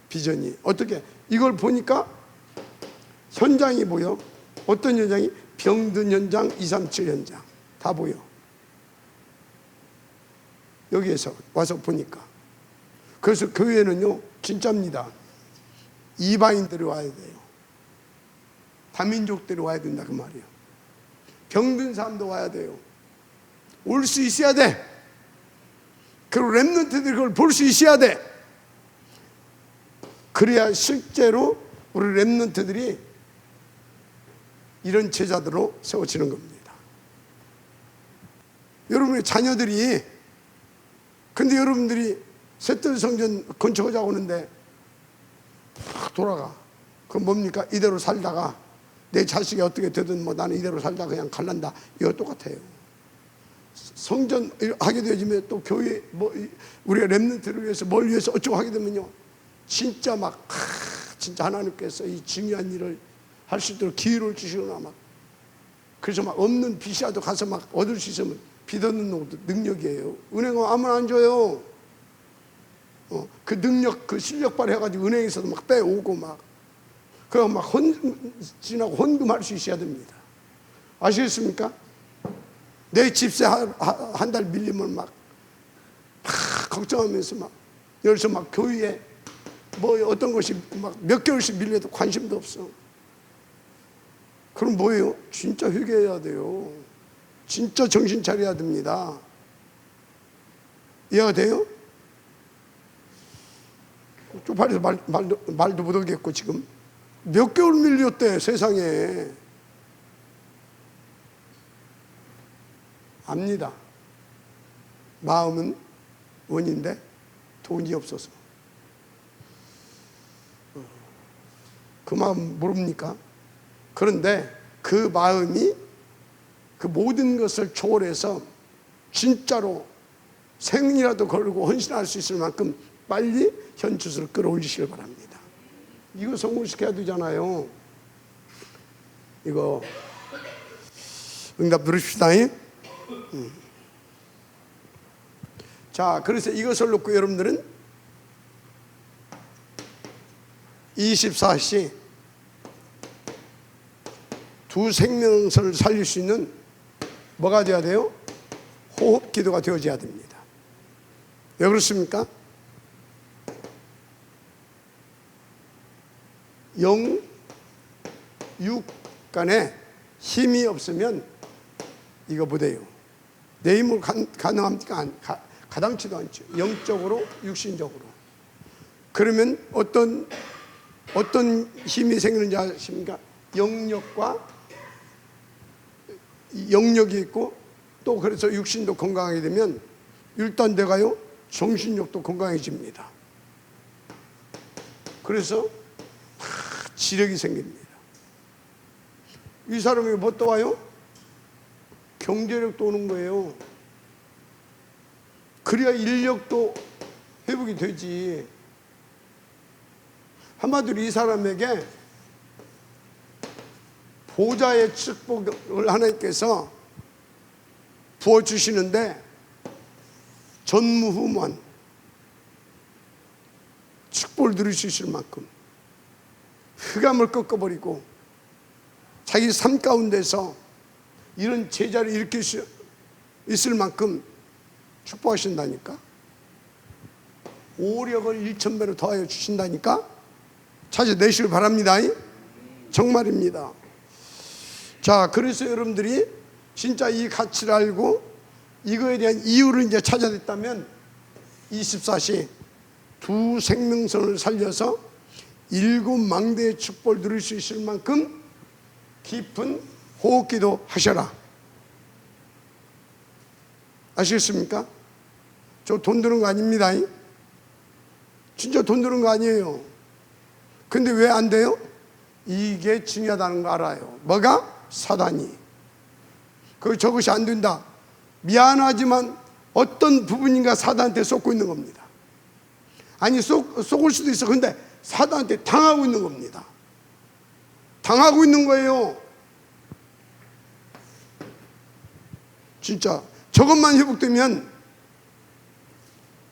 비전이. 어떻게? 이걸 보니까 현장이 보여. 어떤 현장이? 병든 현장, 237 현장 다 보여. 여기에서 와서 보니까. 그래서 교회는요 진짜입니다. 이방인들이 와야 돼요. 다민족들이 와야 된다 그 말이에요. 병든 사람도 와야 돼요. 올 수 있어야 돼. 그리고 렘넌트들이 그걸 볼 수 있어야 돼. 그래야 실제로 우리 렘넌트들이 이런 제자들로 세워지는 겁니다. 여러분의 자녀들이, 근데 여러분들이 셋들 성전 건축하자고 하는데 팍 돌아가. 그건 뭡니까? 이대로 살다가 내 자식이 어떻게 되든 뭐 나는 이대로 살다 그냥 갈란다. 이거 똑같아요. 성전 하게 되어지면 또 교회 뭐 우리가 렘넌트를 위해서 뭘 위해서 어쩌고 하게 되면요 진짜 막 진짜 하나님께서 이 중요한 일을 할 수 있도록 기회를 주시거나 막, 그래서 막 없는 빚이라도 가서 막 얻을 수 있으면 빚 얻는 것도 능력이에요. 은행은 아무나 안 줘요. 그 능력, 그 실력 발휘해가지고 은행에서도 막 빼오고 막, 그거 막 헌신하고 헌금할 수 있어야 됩니다. 아시겠습니까? 내 집세 한 달 밀리면 막 걱정하면서 막, 여기서 막 교회에 뭐 어떤 것이 막 몇 개월씩 밀려도 관심도 없어. 그럼 뭐예요? 진짜 회개해야 돼요. 진짜 정신 차려야 됩니다. 이해가 돼요? 쪽팔려서 말도 못하겠고 지금 몇 개월 밀렸대 세상에. 압니다. 마음은 원인데 돈이 없어서. 그 마음 모릅니까? 그런데 그 마음이 그 모든 것을 초월해서 진짜로 생이라도 걸고 헌신할 수 있을 만큼 빨리 현주소를 끌어올리시길 바랍니다. 이거 성공시켜야 되잖아요. 이거 응답 누르십시다. 자, 그래서 이것을 놓고 여러분들은 24시 두 생명을 살릴 수 있는 뭐가 되어야 돼요? 호흡 기도가 되어져야 됩니다. 왜 그렇습니까? 영, 육 간에 힘이 없으면 이거 못해요. 내 힘으로 가능합니까? 가당치도 않죠. 영적으로, 육신적으로. 그러면 어떤 힘이 생기는지 아십니까? 영역이 있고, 또 그래서 육신도 건강하게 되면 일단 내가요 정신력도 건강해집니다. 그래서 지력이 생깁니다. 이 사람이 뭐 또 와요? 경제력도 오는 거예요. 그래야 인력도 회복이 되지. 한마디로 이 사람에게 보좌의 축복을 하나님께서 부어주시는데 전무후무한 축복을 누릴 수 있을 만큼 흑암을 꺾어버리고 자기 삶 가운데서 이런 제자를 일으킬 수 있을 만큼 축복하신다니까. 오력을 1000배로 더하여 주신다니까. 찾아내시길 바랍니다. 정말입니다. 자, 그래서 여러분들이 진짜 이 가치를 알고 이거에 대한 이유를 이제 찾아냈다면 24시 두 생명선을 살려서 7망대의 축복을 누릴 수 있을 만큼 깊은 호흡기도 하셔라. 아시겠습니까? 저 돈 드는 거 아닙니다. 진짜 돈 드는 거 아니에요. 근데 왜 안 돼요? 이게 중요하다는 거 알아요. 뭐가? 사단이. 저것이 안 된다. 미안하지만 어떤 부분인가 사단한테 속고 있는 겁니다. 아니, 속을 수도 있어. 근데 사단한테 당하고 있는 겁니다. 당하고 있는 거예요. 진짜 저것만 회복되면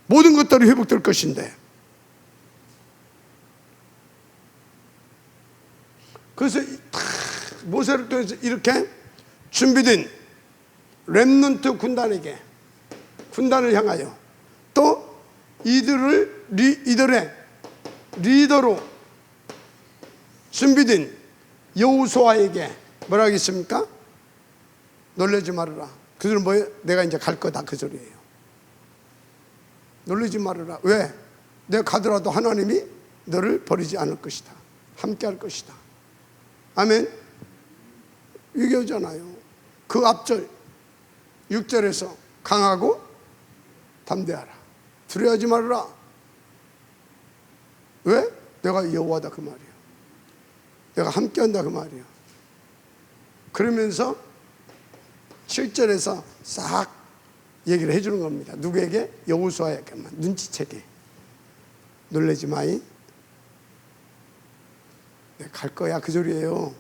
모든 것들이 회복될 것인데. 그래서 모세를 통해서 이렇게 준비된 렘넌트 군단을 향하여 또 이들의 리더로 준비된 여호수아에게 뭐라 하겠습니까? 놀라지 말아라. 그들은 뭐예요? 내가 이제 갈 거다, 그 소리예요. 놀라지 말아라. 왜? 내가 가더라도 하나님이 너를 버리지 않을 것이다. 함께 할 것이다. 아멘. 얘기하잖아요. 그 앞절 6절에서 강하고 담대하라. 두려워하지 말아라. 왜? 내가 여호와다, 그 말이에요. 내가 함께한다, 그 말이에요. 그러면서 7절에서 싹 얘기를 해주는 겁니다. 누구에게? 여호수아에게만. 눈치채게. 놀라지 마이. 내가 갈 거야, 그 소리예요.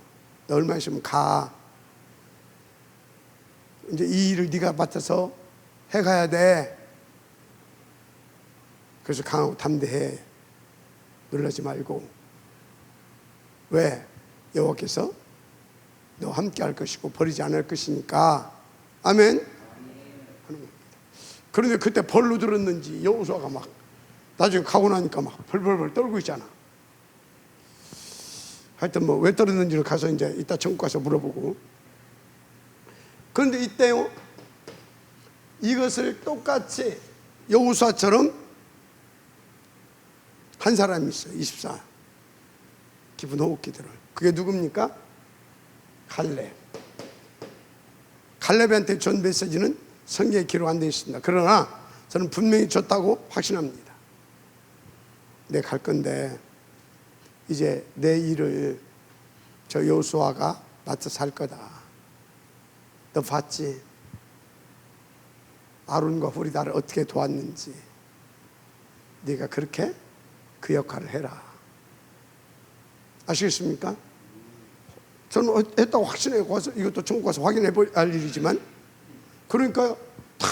너 얼마 있으면 가. 이제 이 일을 네가 맡아서 해가야 돼. 그래서 강하고 담대해. 놀라지 말고. 왜? 여호와께서 너 함께 할 것이고 버리지 않을 것이니까. 아멘. 그런데 그때 벌로 들었는지 여호수아가 막 나중에 가고 나니까 막 벌벌벌 떨고 있잖아. 하여튼 뭐 왜 떨었는지를 가서 이제 이따 전국 가서 물어보고. 그런데 이때요, 이것을 똑같이 여호수아처럼 한 사람이 있어요. 24 깊은 호흡기들을. 그게 누굽니까? 갈렙. 갈렙한테 전 메시지는 성경에 기록 안 되어 있습니다. 그러나 저는 분명히 줬다고 확신합니다. 내가 갈 건데 이제 내 일을 저 여호수아가 맡아서 할 거다. 너 봤지? 아론과 후리다를 어떻게 도왔는지. 네가 그렇게 그 역할을 해라. 아시겠습니까? 저는 했다고 확신해 가서 이것도 전국 가서 확인해 볼 일이지만, 그러니까 다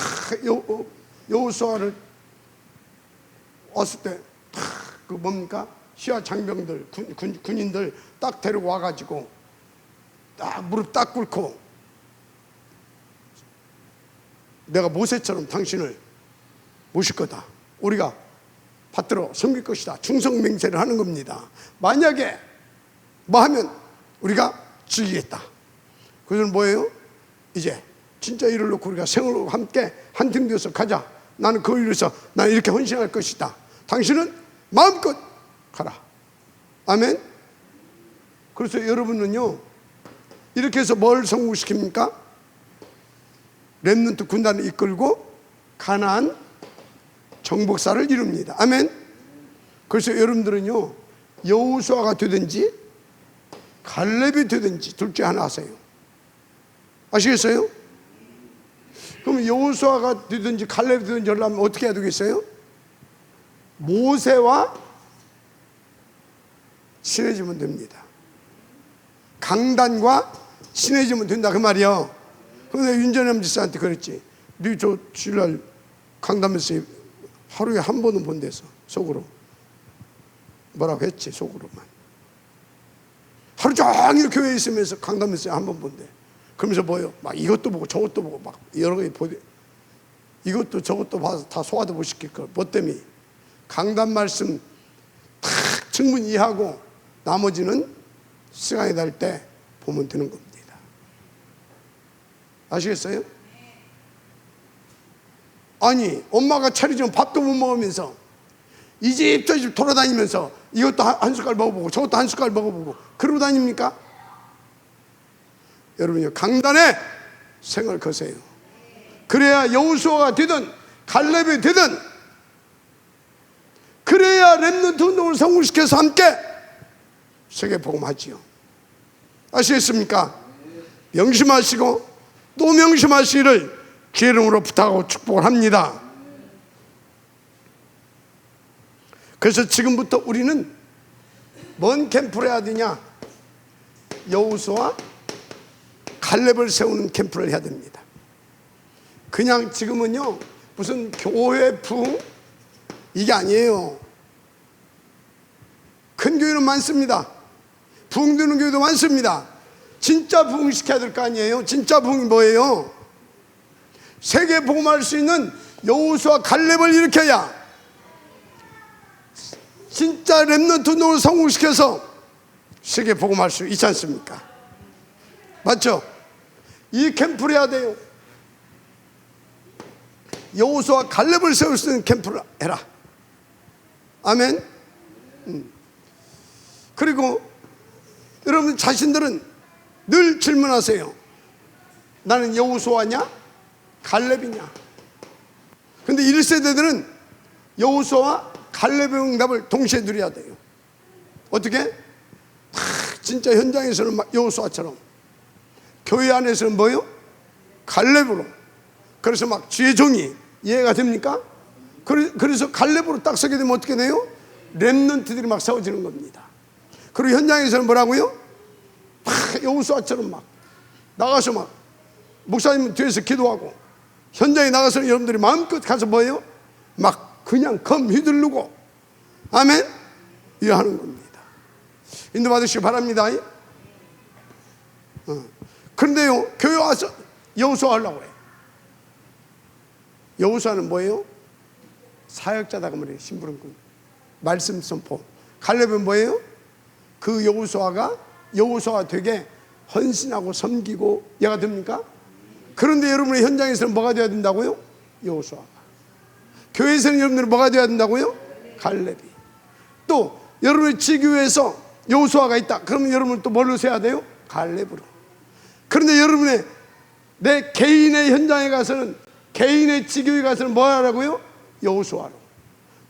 여호수아를 왔을 때 다 그 뭡니까? 시야 장병들, 군인들 딱 데리고 와가지고 딱 무릎 딱 꿇고 내가 모세처럼 당신을 모실 거다. 우리가 받들어 섬길 것이다. 충성맹세를 하는 겁니다. 만약에 뭐 하면 우리가 즐기겠다. 그것은 뭐예요? 이제 진짜 일을 놓고 우리가 생으로 함께 한 팀 되어서 가자. 나는 그 일을 위해서 나는 이렇게 헌신할 것이다. 당신은 마음껏 가라. 아멘. 그래서 여러분은요, 이렇게 해서 뭘 성공시킵니까? 렘넌트 군단을 이끌고 가나안 정복사를 이룹니다. 아멘. 그래서 여러분들은요, 여호수아가 되든지 갈렙이 되든지 둘 중에 하나 하세요. 아시겠어요? 그럼 여호수아가 되든지 갈렙이 되든지 하려면 어떻게 해야 되겠어요? 모세와 친해지면 됩니다. 강단과 친해지면 된다, 그 말이요. 그런데 윤전현 집사한테 그랬지. 네 저 주일날 강단에서 하루에 한 번은 본대서 속으로 뭐라고 했지, 속으로만. 하루 종일 교회에 있으면서 강단에서 한 번 본대. 그러면서 뭐요? 막 이것도 보고 저것도 보고 막 여러 가지 보대. 이것도 저것도 봐서 다 소화도 못 시킬 걸. 뭐 때문에? 강단 말씀 다 충분히 이해하고 나머지는 시간이 날 때 보면 되는 겁니다. 아시겠어요? 아니, 엄마가 차리지면 밥도 못 먹으면서 이 집 저 집 돌아다니면서 이것도 한 숟갈 먹어보고 저것도 한 숟갈 먹어보고 그러고 다닙니까? 여러분요, 강단에 생을 거세요. 그래야 여호수아가 되든 갈렙이 되든, 그래야 렘넌트 운동을 성공시켜서 함께 세계 복음하지요. 아시겠습니까? 명심하시고 또 명심하시기를 주의 이름으로 부탁하고 축복을 합니다. 그래서 지금부터 우리는 뭔 캠프를 해야 되냐? 여호수아 갈렙을 세우는 캠프를 해야 됩니다. 그냥 지금은요 무슨 교회 부흥 이게 아니에요. 큰 교회는 많습니다. 부흥되는 교회도 많습니다. 진짜 부흥시켜야 될 거 아니에요. 진짜 부흥이 뭐예요? 세계 복음할 수 있는 여호수아 갈렙을 일으켜야 진짜 렘넌트 운동을 성공시켜서 세계 복음할 수 있지 않습니까? 맞죠? 이 캠프를 해야 돼요. 여호수아 갈렙을 세울 수 있는 캠프를 해라. 아멘. 그리고 여러분 자신들은 늘 질문하세요. 나는 여호수아냐 갈렙이냐? 근데 1세대들은 여호수아와 갈렙의 응답을 동시에 누려야 돼요. 어떻게? 진짜 현장에서는 막 여호수아처럼, 교회 안에서는 뭐요? 갈렙으로. 그래서 막 주의 종이 이해가 됩니까? 그래서 갈렙으로 딱 서게 되면 어떻게 돼요? 렘넌트들이 막 세워지는 겁니다. 그리고 현장에서는 뭐라고요? 여호수아처럼 막 나가서 막 목사님 뒤에서 기도하고, 현장에 나가서 여러분들이 마음껏 가서 뭐예요? 막 그냥 검 휘두르고, 아멘? 이거 하는 겁니다. 인도 받으시기 바랍니다. 그런데요, 교회 와서 여호수아 하려고 해요. 여호수아는 뭐예요? 사역자다 그 말이에요. 심부름꾼, 말씀 선포. 갈렙은 뭐예요? 그 여호수아가 되게 헌신하고 섬기고 얘가 됩니까? 그런데 여러분의 현장에서는 뭐가 되어야 된다고요? 여호수아가. 교회에서는 여러분들은 뭐가 되어야 된다고요? 갈렙이. 또 여러분의 지교회에서 여호수아가 있다. 그러면 여러분은 또 뭘로 세야 돼요? 갈렙으로. 그런데 여러분의 내 개인의 현장에 가서는, 개인의 지교회 가서는 뭐 하라고요? 여호수아로.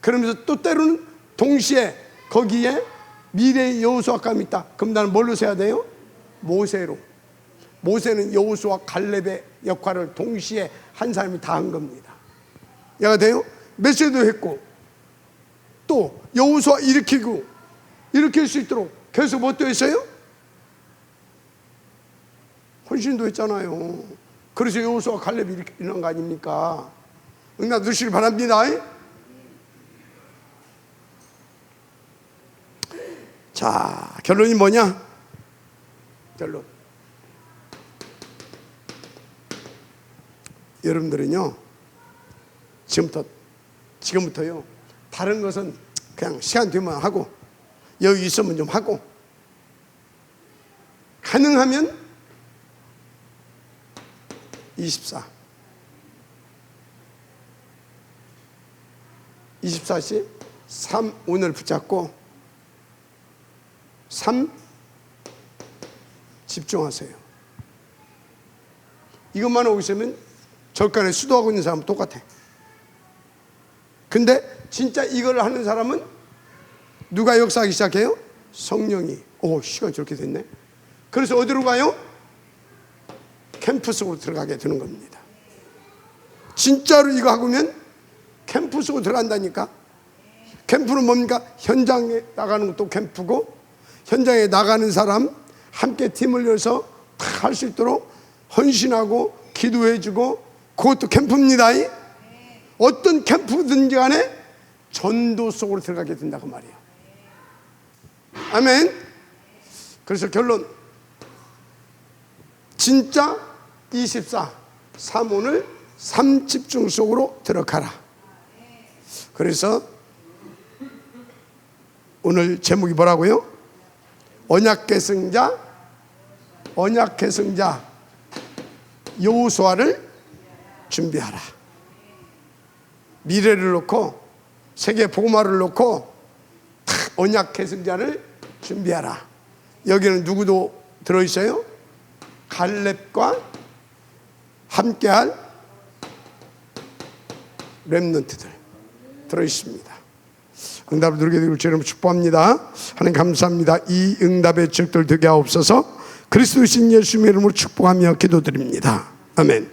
그러면서 또 때로는 동시에 거기에 미래의 여호수아감이 있다. 그럼 나는 뭘로 세야 돼요? 모세로. 모세는 여호수아 갈렙의 역할을 동시에 한 사람이 다 한 겁니다. 얘가 돼요? 메시지도 했고, 또 여호수아 일으킬 수 있도록 계속 뭐 또 했어요? 헌신도 했잖아요. 그래서 여호수아 갈렙이 일어난 거 아닙니까? 응답 주시기 바랍니다. 자, 결론이 뭐냐? 결론. 여러분들은요, 지금부터요, 다른 것은 그냥 시간 되면 하고, 여기 있으면 좀 하고, 가능하면 24시 3 오늘 붙잡고 3 집중하세요. 이것만 하고 있으면 절간에 수도하고 있는 사람은 똑같아. 근데 진짜 이걸 하는 사람은 누가 역사하기 시작해요? 성령이. 시간이 저렇게 됐네. 그래서 어디로 가요? 캠프 속으로 들어가게 되는 겁니다. 진짜로 이거 하고면 캠프 속으로 들어간다니까. 캠프는 뭡니까? 현장에 나가는 것도 캠프고, 현장에 나가는 사람 함께 팀을 이어서 다 할 수 있도록 헌신하고 기도해주고, 그것도 캠프입니다. 어떤 캠프든지 간에 전도 속으로 들어가게 된다고 말이에요. 아멘. 그래서 결론, 진짜 24 3 오늘 삶 집중 속으로 들어가라. 그래서 오늘 제목이 뭐라고요? 언약 계승자 여호수아를 준비하라. 미래를 놓고 세계 복음화를 놓고 언약 계승자를 준비하라. 여기는 누구도 들어있어요? 갈렙과 함께할 렘넌트들 들어있습니다. 응답을 누리게 되길 주님으로 축복합니다. 하나님 감사합니다. 이 응답의 적들 되게 하옵소서. 그리스도신 예수님의 이름으로 축복하며 기도드립니다. 아멘.